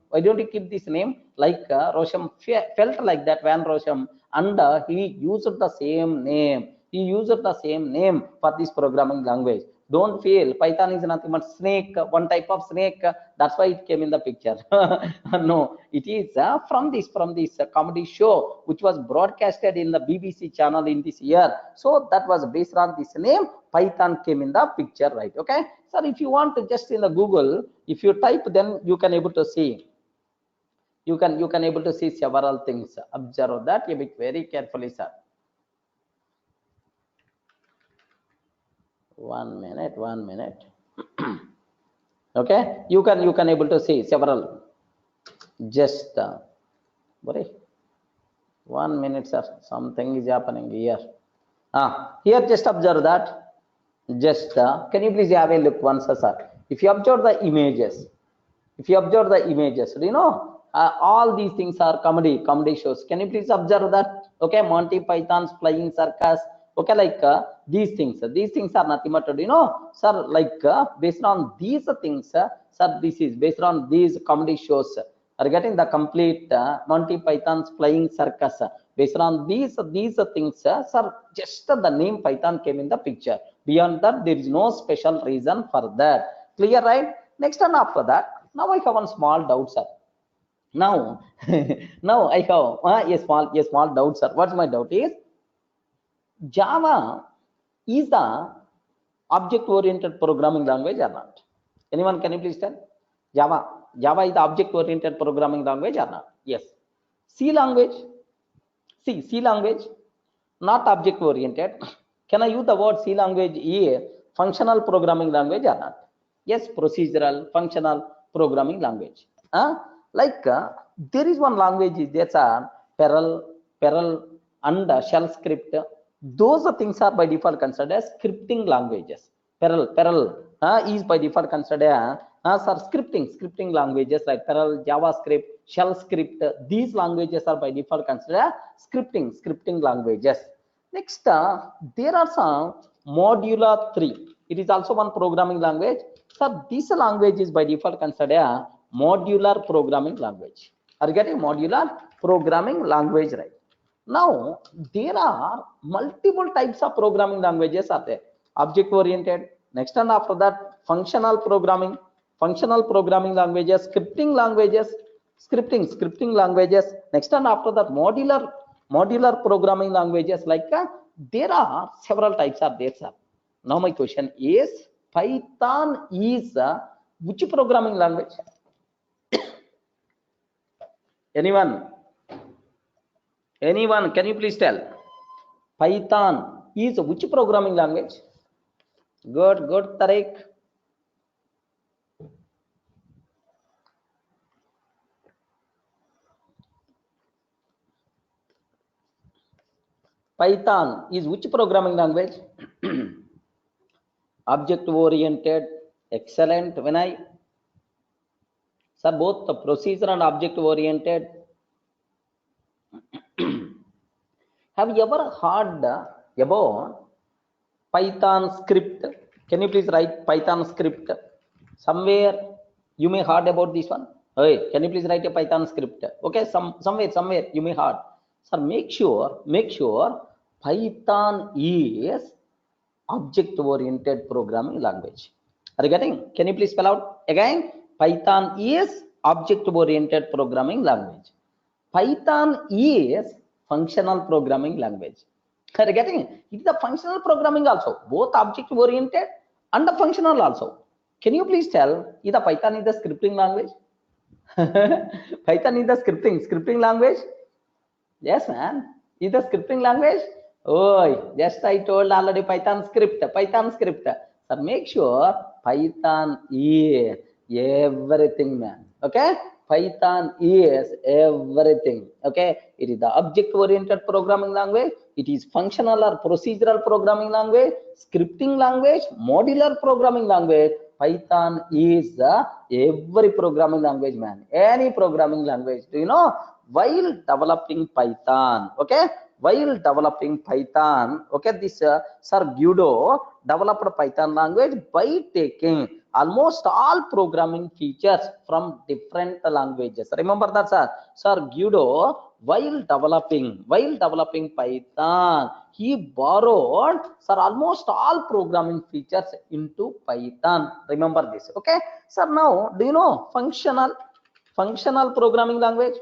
Like Rosam felt like that Van Rossum, and he used the same name. For this programming language. Don't feel Python is nothing but snake, one type of snake. That's why it came in the picture. No, it is from this comedy show which was broadcasted in the BBC channel in this year. So that was based on this name. Python came in the picture, right? Okay. So if you want to just in the Google, if you type, then you can able to see You can able to see several things. Observe that a bit very carefully, sir. 1 minute, 1 minute. Okay, you can able to see several. Just worry. 1 minute, sir. Something is happening here. Here just observe that. Just can you please have a look once, sir? If you observe the images, do you know all these things are comedy shows. Can you please observe that? Okay, Monty Python's Flying Circus. Okay, like these things are nothing but, you know, sir, like based on these things, sir, this is based on these comedy shows. Are getting the complete Monty Python's Flying Circus. Based on these things, sir, just the name Python came in the picture. Beyond that, there is no special reason for that. Clear, right? Next, and after that, now I have one small doubt, sir. Now, now I have a small doubt, sir. What's my doubt is, Java is the object-oriented programming language or not? Anyone, can you please tell? Java is the object-oriented programming language or not? Yes. C language, not object-oriented. Can I use the word C language is functional programming language or not? Yes, procedural, functional programming language. Like there is one language, that's a Perl and shell script. Those things are by default considered as scripting languages. Perl is by default considered as scripting languages like Perl, JavaScript, shell script. These languages are by default considered scripting languages. Next, there are some Modula 3. It is also one programming language. So this language is by default considered a modular programming language. Are you getting modular programming language, right? Now, there are multiple types of programming languages are there. Object oriented. Next, and after that, functional programming languages, scripting languages. Next, and after that, modular programming languages. Like there are several types are there, sir. Now my question is, Python is which programming language? Anyone, can you please tell? Python is which programming language? Good, Tariq. Python is which programming language? Object oriented, excellent. Vinay, sir, both the procedure and object oriented. Have you ever heard about Python script? Can you please write Python script? Somewhere you may heard about this one. Hey, can you please write a Python script? Okay, somewhere you may heard. Sir, make sure Python is object-oriented programming language. Are you getting? Can you please spell out again? Python is object-oriented programming language. Python is functional programming language. Are you getting it? It is the functional programming also, both object-oriented and the functional also. Can you please tell either Python is the scripting language? Python is the scripting language? Yes, man. Is the scripting language? Oh, just I told already Python script. So make sure Python is everything, man. Okay? Python is everything. Okay? It is the object-oriented programming language. It is functional or procedural programming language, scripting language, modular programming language. Python is every programming language, man. Any programming language. Do you know? While developing Python, okay, this Sir Guido developed Python language by taking almost all programming features from different languages. Remember that, sir. Sir Guido, while developing Python, he borrowed, sir, almost all programming features into Python. Remember this, okay? Sir, now do you know functional programming language?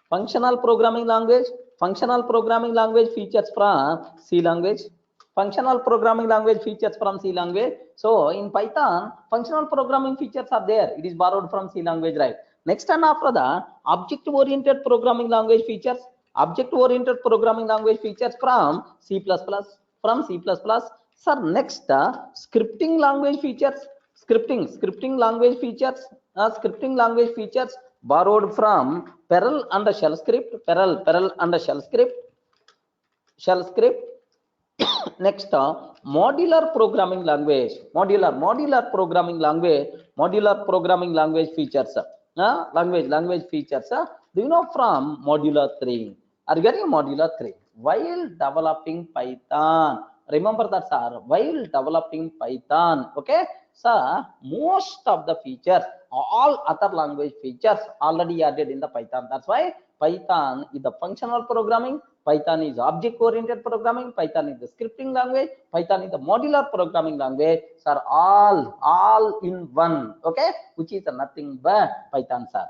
Functional programming language features from C language. Functional programming language features from C language. So in Python, functional programming features are there. It is borrowed from C language, right? Next and after that, object oriented programming language features. Object oriented programming language features from C++, from C++. Sir, next scripting language features. Scripting language features. Scripting language features borrowed from Perl and shell script. Perl and shell script. Next, modular programming language. Modular programming language features. Language features. Do you know from modular 3? Are you getting modular 3? While developing Python, remember that, sir. While developing Python, okay, sir. Most of the features, all other language features already added in the Python. That's why Python is the functional programming. Python is object-oriented programming. Python is the scripting language. Python is the modular programming language. Sir, all in one. Okay, which is nothing but Python, sir.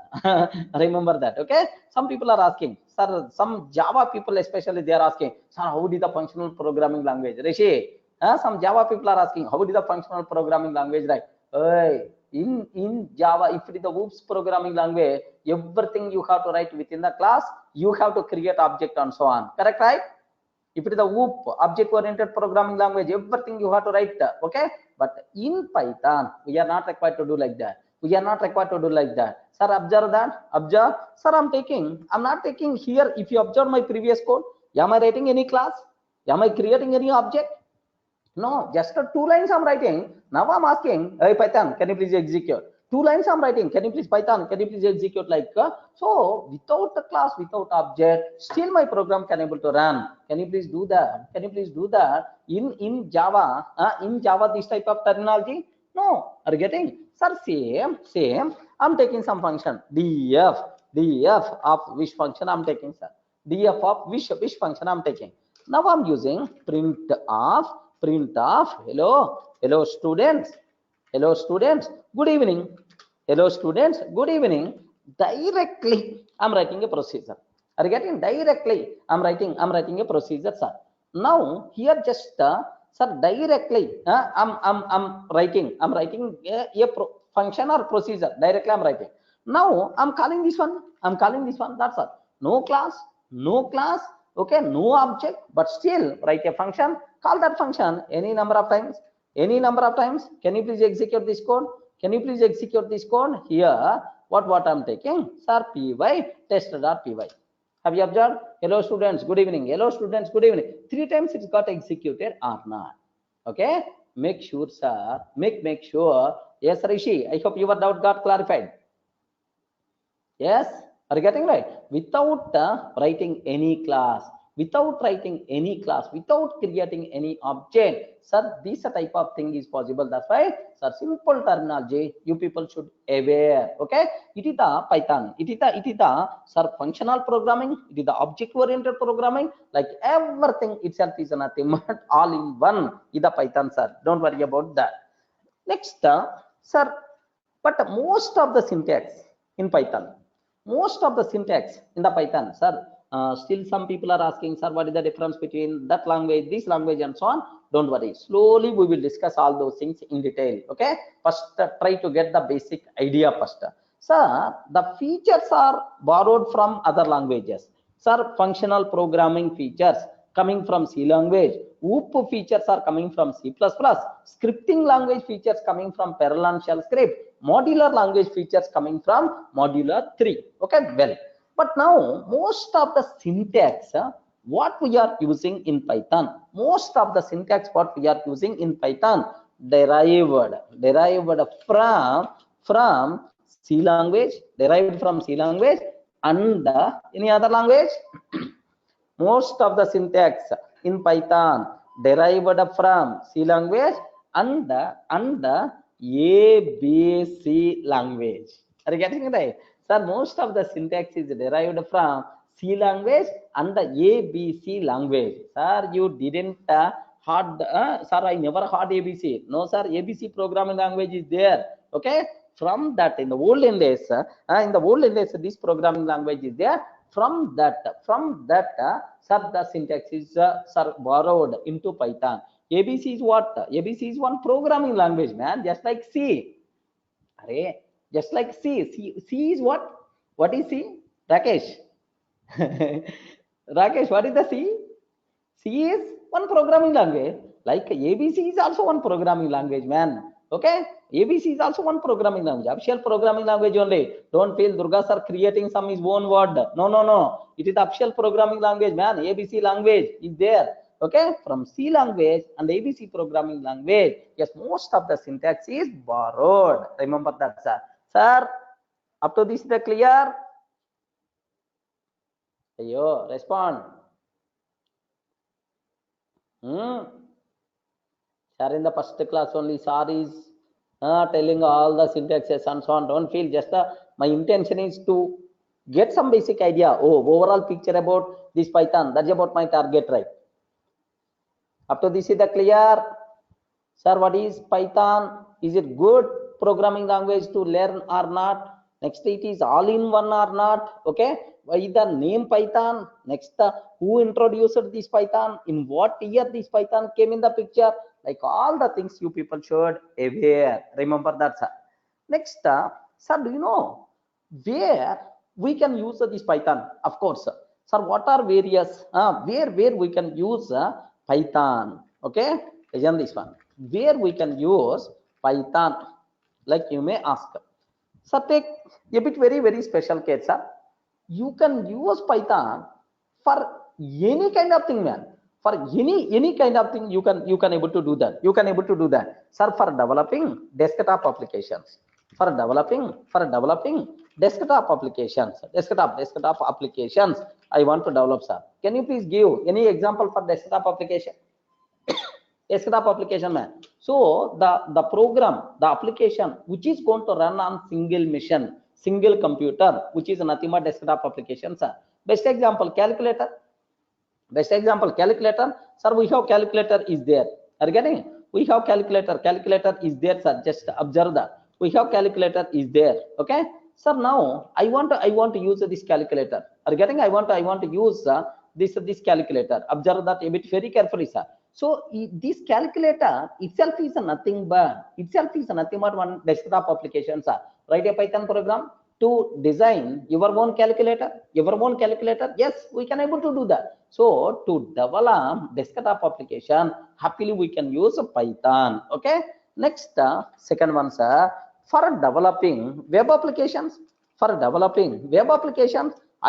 Remember that. Okay. Some people are asking, sir. Some Java people, especially, they are asking, sir, how did the functional programming language? Rishi, some Java people are asking, how did the functional programming language, right? Hey, in Java, if it is the OOPS programming language, everything you have to write within the class, you have to create object and so on. Correct, right? If it is the OOP, object oriented programming language, everything you have to write. Okay, but in Python, we are not required to do like that. We are not required to do like that. Sir, observe that. Observe. Sir, I'm not taking here. If you observe my previous code, am I writing any class? Am I creating any object? No, just 2 lines I'm writing. Now I'm asking, hey Python, can you please execute? 2 lines I'm writing. Can you please Python? Can you please execute like so? Without the class, without object, still my program can able to run. Can you please do that? Can you please do that in Java? In Java, this type of terminology? No, are you getting? Sir, same. I'm taking some function df of which function I'm taking, sir? Df of which function I'm taking? Now I'm using print of hello students, good evening. Hello students, good evening. Directly I'm writing a procedure. Are you getting? Directly I'm writing a procedure, sir. Now here just sir, directly I'm writing a function or procedure. Directly I'm writing. Now I'm calling this one. That's all. No class. Okay, no object, but still write a function. Call that function any number of times. Can you please execute this code? Here? What I'm taking? Sir, py test.py. Have you observed? Hello students, good evening. 3 times it's got executed or not. Okay, make sure, sir. Make sure. Yes, Rishi, I hope your doubt got clarified. Yes, are you getting right? Without writing any class, without creating any object, sir, this type of thing is possible. That's why, sir, simple terminology you people should aware. Okay, it is the Python. It is the sir, functional programming. It is the object oriented programming. Like everything itself is nothing but all in one is the Python, sir. Don't worry about that. Next, sir, but most of the syntax in Python, sir, still some people are asking, sir, what is the difference between that language, this language, and so on? Don't worry. Slowly we will discuss all those things in detail. Okay. First, try to get the basic idea first. Sir, the features are borrowed from other languages. Sir, functional programming features coming from C language. OOP features are coming from C++. Scripting language features coming from Perl and shell script. Modular language features coming from modular 3. Okay, well, but now most of the syntax what we are using in Python, derived from C language, and any other language. Most of the syntax in Python derived from C language and ABC language. Are you getting it right? Sir, most of the syntax is derived from C language and the ABC language. Sir, you didn't sir, I never heard ABC. No, sir, ABC programming language is there. Okay, from that in the olden days, this programming language is there. From that, sir, the syntax is sir, borrowed into Python. ABC is what? ABC is one programming language, man, just like C. Just like C is what? What is C? Rakesh. Rakesh, what is the C? C is one programming language. Like ABC is also one programming language, man. Okay? ABC is also one programming language. Official programming language only. Don't feel Durga sir creating some his own word. No, no, no. It is official programming language, man. ABC language is there. Okay? From C language and ABC programming language. Yes, most of the syntax is borrowed. Remember that, sir. Sir, up to this the clear? Ayo, respond. Sir, in the first class only, sir is telling all the syntaxes and so on. Don't feel just my intention is to get some basic idea. Oh, overall picture about this Python. That's about my target, right? Up to this is the clear. Sir, what is Python? Is it good programming language to learn or not? Next, it is all in one or not? Okay. Why the name Python? Next, who introduced this Python? In what year this Python came in the picture? Like all the things you people should aware. Remember that, sir. Next, sir, do you know where we can use this Python? Of course, sir. Sir, what are various where we can use Python? Okay, again this one. Where we can use Python? Like you may ask. So take a bit very special case, sir. You can use Python for any kind of thing, man. For any kind of thing, you can able to do that. You can able to do that, sir. For developing desktop applications, for developing desktop applications, desktop applications. I want to develop, sir. Can you please give any example for desktop application? Desktop application, man. So the program, the application which is going to run on single machine, single computer, which is nothing but desktop application, sir. Best example, calculator. Best example, calculator. Sir, we have calculator is there. Are you getting? We have calculator. Calculator is there, sir. Just observe that. We have calculator is there. Okay, sir. Now I want to use this calculator. Are you getting? I want to use this calculator. Observe that a bit very carefully, sir. So this calculator itself is nothing but one desktop application, sir. Write a Python program to design your own calculator. Yes, we can able to do that. So to develop desktop application, happily we can use Python. Okay. Next, second one, sir. For developing web applications, I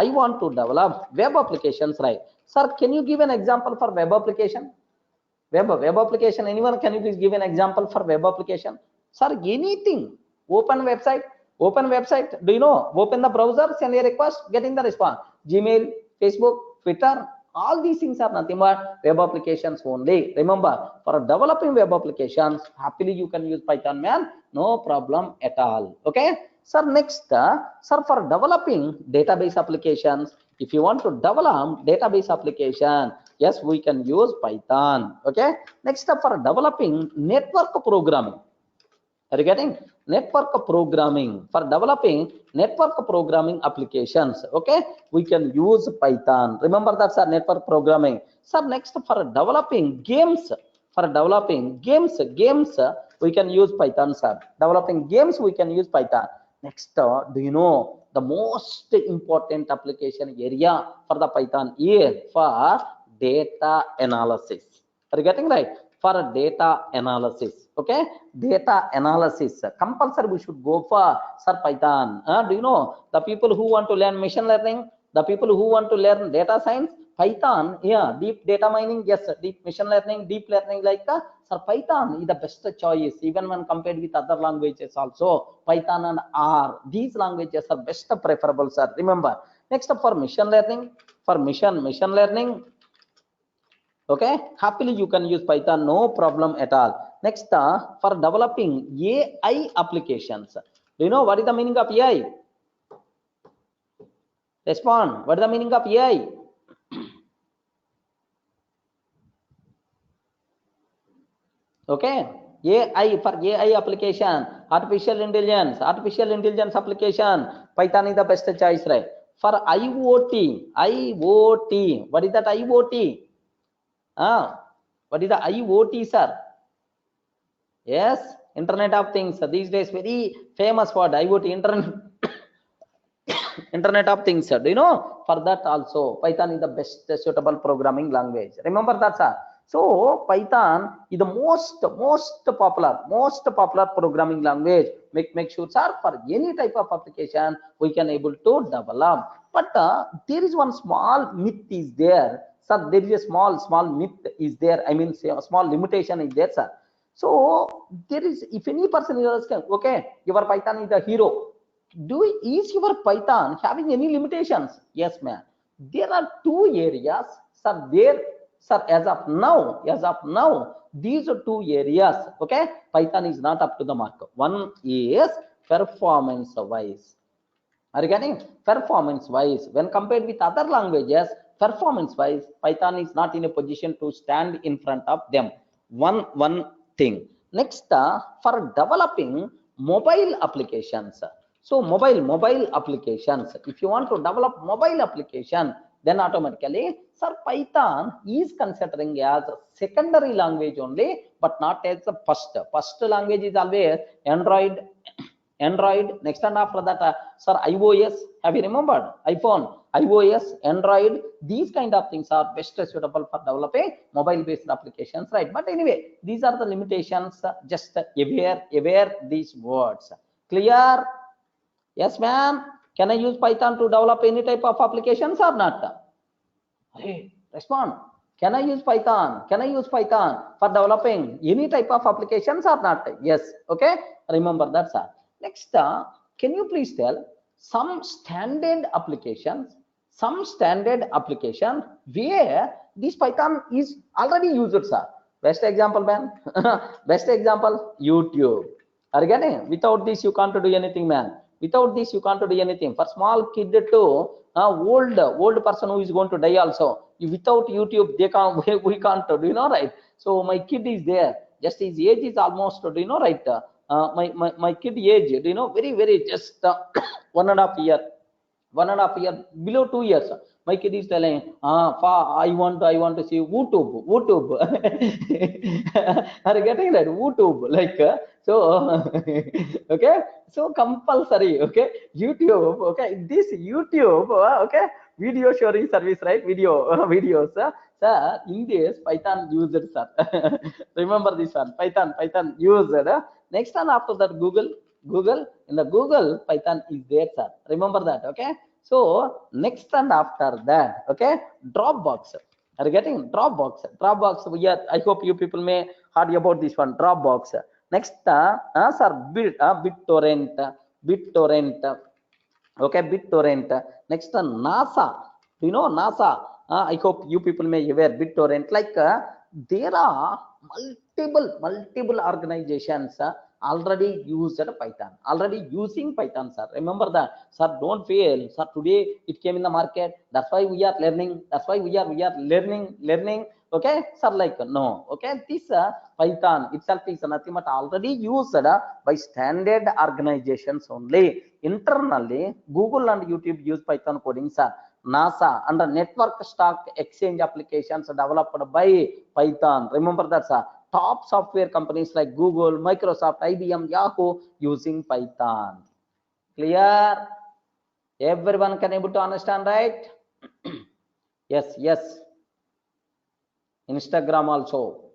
want to develop web applications, right? Sir, can you give an example for web application? Web application. Anyone? Can you please give an example for web application? Sir, anything. Open website. Do you know? Open the browser, send a request, getting the response. Gmail, Facebook, Twitter. All these things are nothing but web applications only. Remember, for developing web applications, happily you can use Python, man. No problem at all. Okay. Sir, next, sir, for developing database applications, if you want to develop database application, yes, we can use Python. Okay. Next up, for developing network programming. Are you getting? Network programming. For developing network programming applications, okay, we can use Python. Remember that, sir, network programming. Sir, next, for developing games, we can use Python, sir. Developing games, we can use Python. Next, do you know the most important application area for the Python is for data analysis? Are you getting right? For data analysis. Okay, data analysis. Compulsory we should go for, sir, Python. Do you know the people who want to learn machine learning, the people who want to learn data science, Python, yeah, deep data mining, yes, deep machine learning, deep learning, like sir, Python is the best choice, even when compared with other languages also. Python and R, these languages are best preferable, sir. Remember, next up, for machine learning, machine learning, okay, happily you can use Python, no problem at all. Next, for developing AI applications, do you know what is the meaning of AI? Respond. What is the meaning of AI? Okay, AI, for AI application, artificial intelligence application, Python is the best choice, right? For IoT, what is that IoT? What is the IoT, sir? Yes, Internet of Things. These days, very famous word, IoT, Internet, Internet of Things. Do you know? For that also, Python is the best suitable programming language. Remember that, sir. So Python is the most popular programming language. Make sure, sir, for any type of application we can able to develop. But there is one small myth is there, sir. There is a small myth is there. I mean, say a small limitation is there, sir. So there is, if any person is asking, okay, your Python is the hero. Is your Python having any limitations? Yes, ma'am. There are two areas, sir. There, sir, as of now, these are two areas. Okay, Python is not up to the mark. One is performance wise. Are you getting? Performance wise, when compared with other languages, performance wise, Python is not in a position to stand in front of them. One thing. Next, for developing mobile applications. So mobile applications. If you want to develop mobile application, then automatically, sir, Python is considering as a secondary language only, but not as a first. First language is always Android. Next, and after that, sir, iOS. Have you remembered? iPhone, iOS, Android. These kind of things are best suitable for developing mobile-based applications, right? But anyway, these are the limitations. Just aware these words. Clear? Yes, ma'am. Can I use Python to develop any type of applications or not? Hey, respond. Can I use Python? Can I use Python for developing any type of applications or not? Yes. Okay. Remember that, sir. Next, can you please tell some standard application where this Python is already used, sir? Best example, man. Best example, YouTube. Are you getting? Without this, you can't do anything, man. Without this, you can't do anything. For small kid to old person who is going to die also, without YouTube, they can't. We can't do, you know, right? So my kid is there. Just his age is almost, do you know, right? My kid age, do you know, very just 1.5 year, below 2 years. My kid is telling, I want to see YouTube. Are you getting that? YouTube, like so. Okay, so compulsory. Okay, YouTube. Okay, this YouTube. Okay, video sharing service, right? Videos. Sir, in this Python used, sir. Remember this one, Python used. Next one after that, Google. In the Google, Python is there, sir. Remember that, okay? So next and after that, okay, Dropbox. Are you getting Dropbox? I hope you people may heard about this one, Dropbox. Next, sir, BitTorrent. Okay, BitTorrent. Next, NASA. Do you know NASA? I hope you people may aware BitTorrent. Like there are multiple organizations already used Python, already using Python, sir. Remember that, sir. Don't fail, sir. Today it came in the market. That's why we are learning. That's why we are learning. Okay, sir. Like no. Okay, this Python itself is nothing but already used by standard organizations only. Internally, Google and YouTube use Python coding, sir. NASA and the network stock exchange applications developed by Python. Remember that, sir. Top software companies like Google, Microsoft, IBM, Yahoo using Python. Clear? Everyone can able to understand, right? Yes. Instagram also.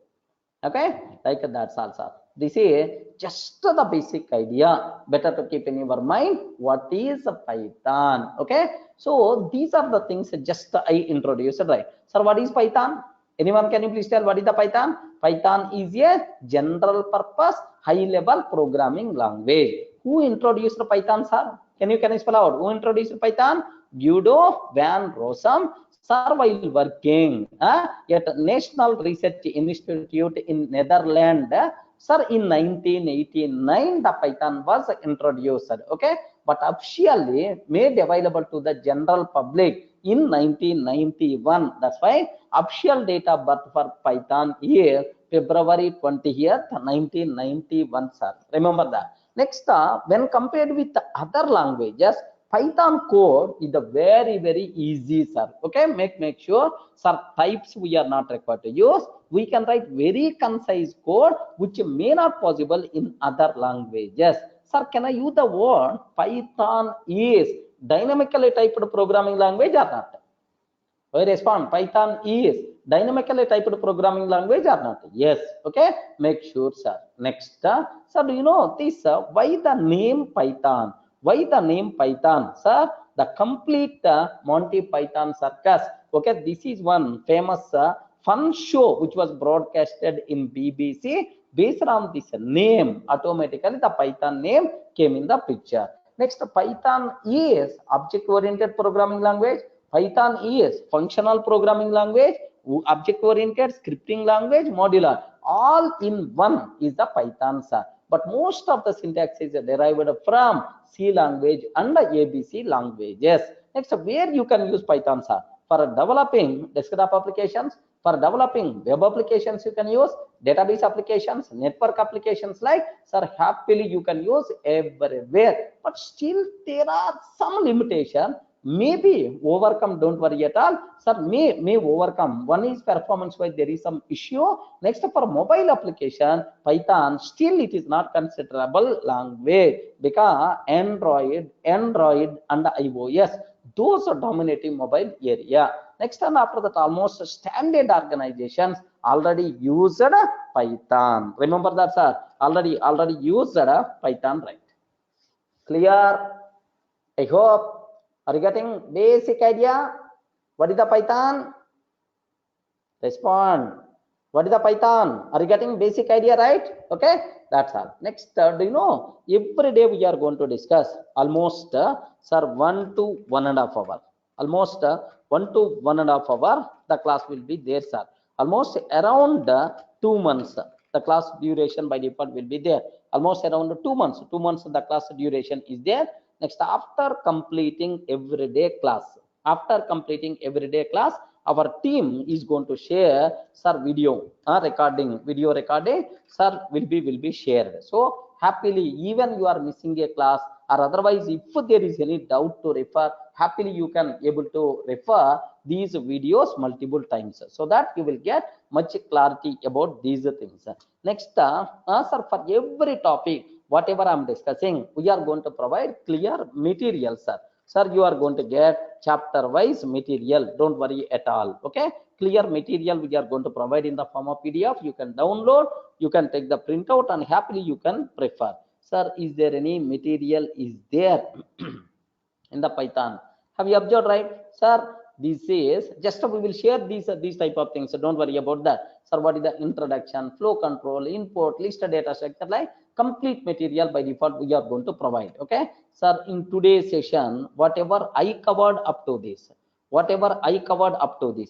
Okay, like that's also. This is just the basic idea. Better to keep in your mind what is Python. Okay, so these are the things just I introduced, right? Sir, what is Python? Anyone can you please tell what is the Python? Python is a general purpose high level programming language. Who introduced Python, sir? Can you spell out? Who introduced Python? Guido van Rossum, sir, while working at National Research Institute in Netherlands, sir, in 1989 the Python was introduced. Okay, but officially made available to the general public in 1991. That's why official date of birth for Python is February 20th, 1991, sir. Remember that. Next, when compared with the other languages, Python code is the very easy, sir. Okay, make sure, sir, types we are not required to use. we can write very concise code which may not possible in other languages. Sir, can I use the word Python is dynamically typed programming language or not? I respond, Python is dynamically typed programming language or not? Yes. Okay. Make sure, sir. Next, sir, do you know this? Why the name Python? Why the name Python, sir? The complete Monty Python circus. Okay, this is one famous fun show which was broadcasted in BBC. Based on this name, automatically the Python name came in the picture. Next, Python is object-oriented programming language. Python is functional programming language, object-oriented scripting language, modular. All in one is the Python, sir. But most of the syntax is derived from C language and the ABC languages. Next, where you can use Python, sir? For developing desktop applications, for developing web applications, you can use database applications, network applications, like, sir, happily you can use everywhere. But still there are some limitations. Maybe overcome, don't worry at all, sir. May overcome. One is performance wise there is some issue. Next, for mobile application, Python still it is not considerable language because Android and iOS, those are dominating mobile area. Next, and after that, almost standard organizations already used Python. Remember that, sir. Already used Python, right? Clear? I hope. Are you getting basic idea? What is the Python? Respond. What is the Python? Are you getting basic idea, right? Okay, that's all. Next, do you know, every day we are going to discuss almost, sir, 1 to 1.5 hour. Almost 1 to 1.5 hour, the class will be there, sir. Almost around 2 months, the class duration by default will be there. Almost around 2 months. 2 months, the class duration is there. Next, after completing everyday class, our team is going to share, sir, video recording, sir, will be shared. So happily, even you are missing a class, or otherwise if there is any doubt to refer, happily you can able to refer these videos multiple times, so that you will get much clarity about these things. Next, sir, for every topic, whatever I'm discussing, we are going to provide clear material, sir. Sir, you are going to get chapter wise material. Don't worry at all. Okay, clear material we are going to provide in the form of PDF. You can download, you can take the printout, and happily you can prefer. Sir, is there any material is there in the Python? Have you observed, right, sir? This is just we will share these type of things, so don't worry about that. Sir, what is the introduction, flow control, import, list data structure, like complete material by default we are going to provide. Okay, sir, in today's session, whatever I covered up to this,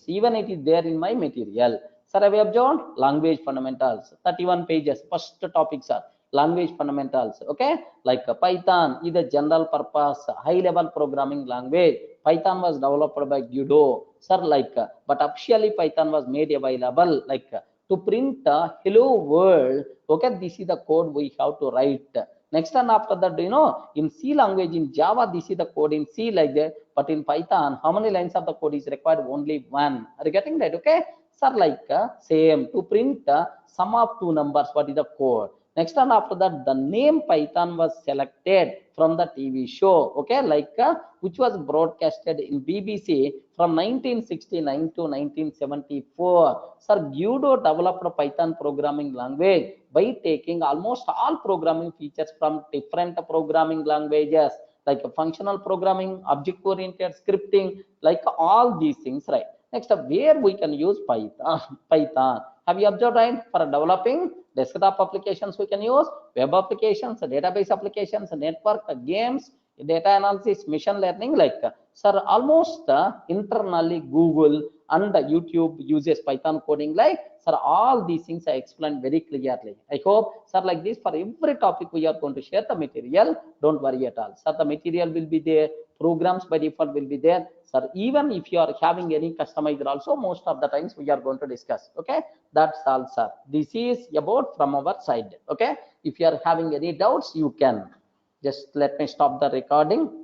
even it is there in my material. Sir, have you observed? Language fundamentals, 31 pages. First topics are language fundamentals. Okay, like Python is a general purpose high level programming language. Python was developed by Guido, sir, like, but officially Python was made available, like, to print hello world. Okay, this is the code we have to write. Next, and after that, you know, in C language, in Java, this is the code in C like that, but in Python, how many lines of the code is required? Only one. Are you getting that? Okay, sir, like, same, to print sum of two numbers, what is the code? Next, and after that, the name Python was selected from the TV show, okay, like, which was broadcasted in BBC from 1969 to 1974. Sir, Guido developed a Python programming language by taking almost all programming features from different programming languages, like functional programming, object-oriented scripting, like all these things, right? Next, where we can use Python. Have you observed, right? For developing desktop applications, we can use web applications, database applications, network, games, data analysis, machine learning, like, sir, almost internally Google and YouTube uses Python coding, like, sir, all these things I explained very clearly. I hope, sir, like this, for every topic we are going to share the material. Don't worry at all, sir. The material will be there, programs by default will be there, sir. Even if you are having any customizer also, most of the times we are going to discuss. Okay, that's all, sir. This is about from our side. Okay, if you are having any doubts, you can just let me stop the recording.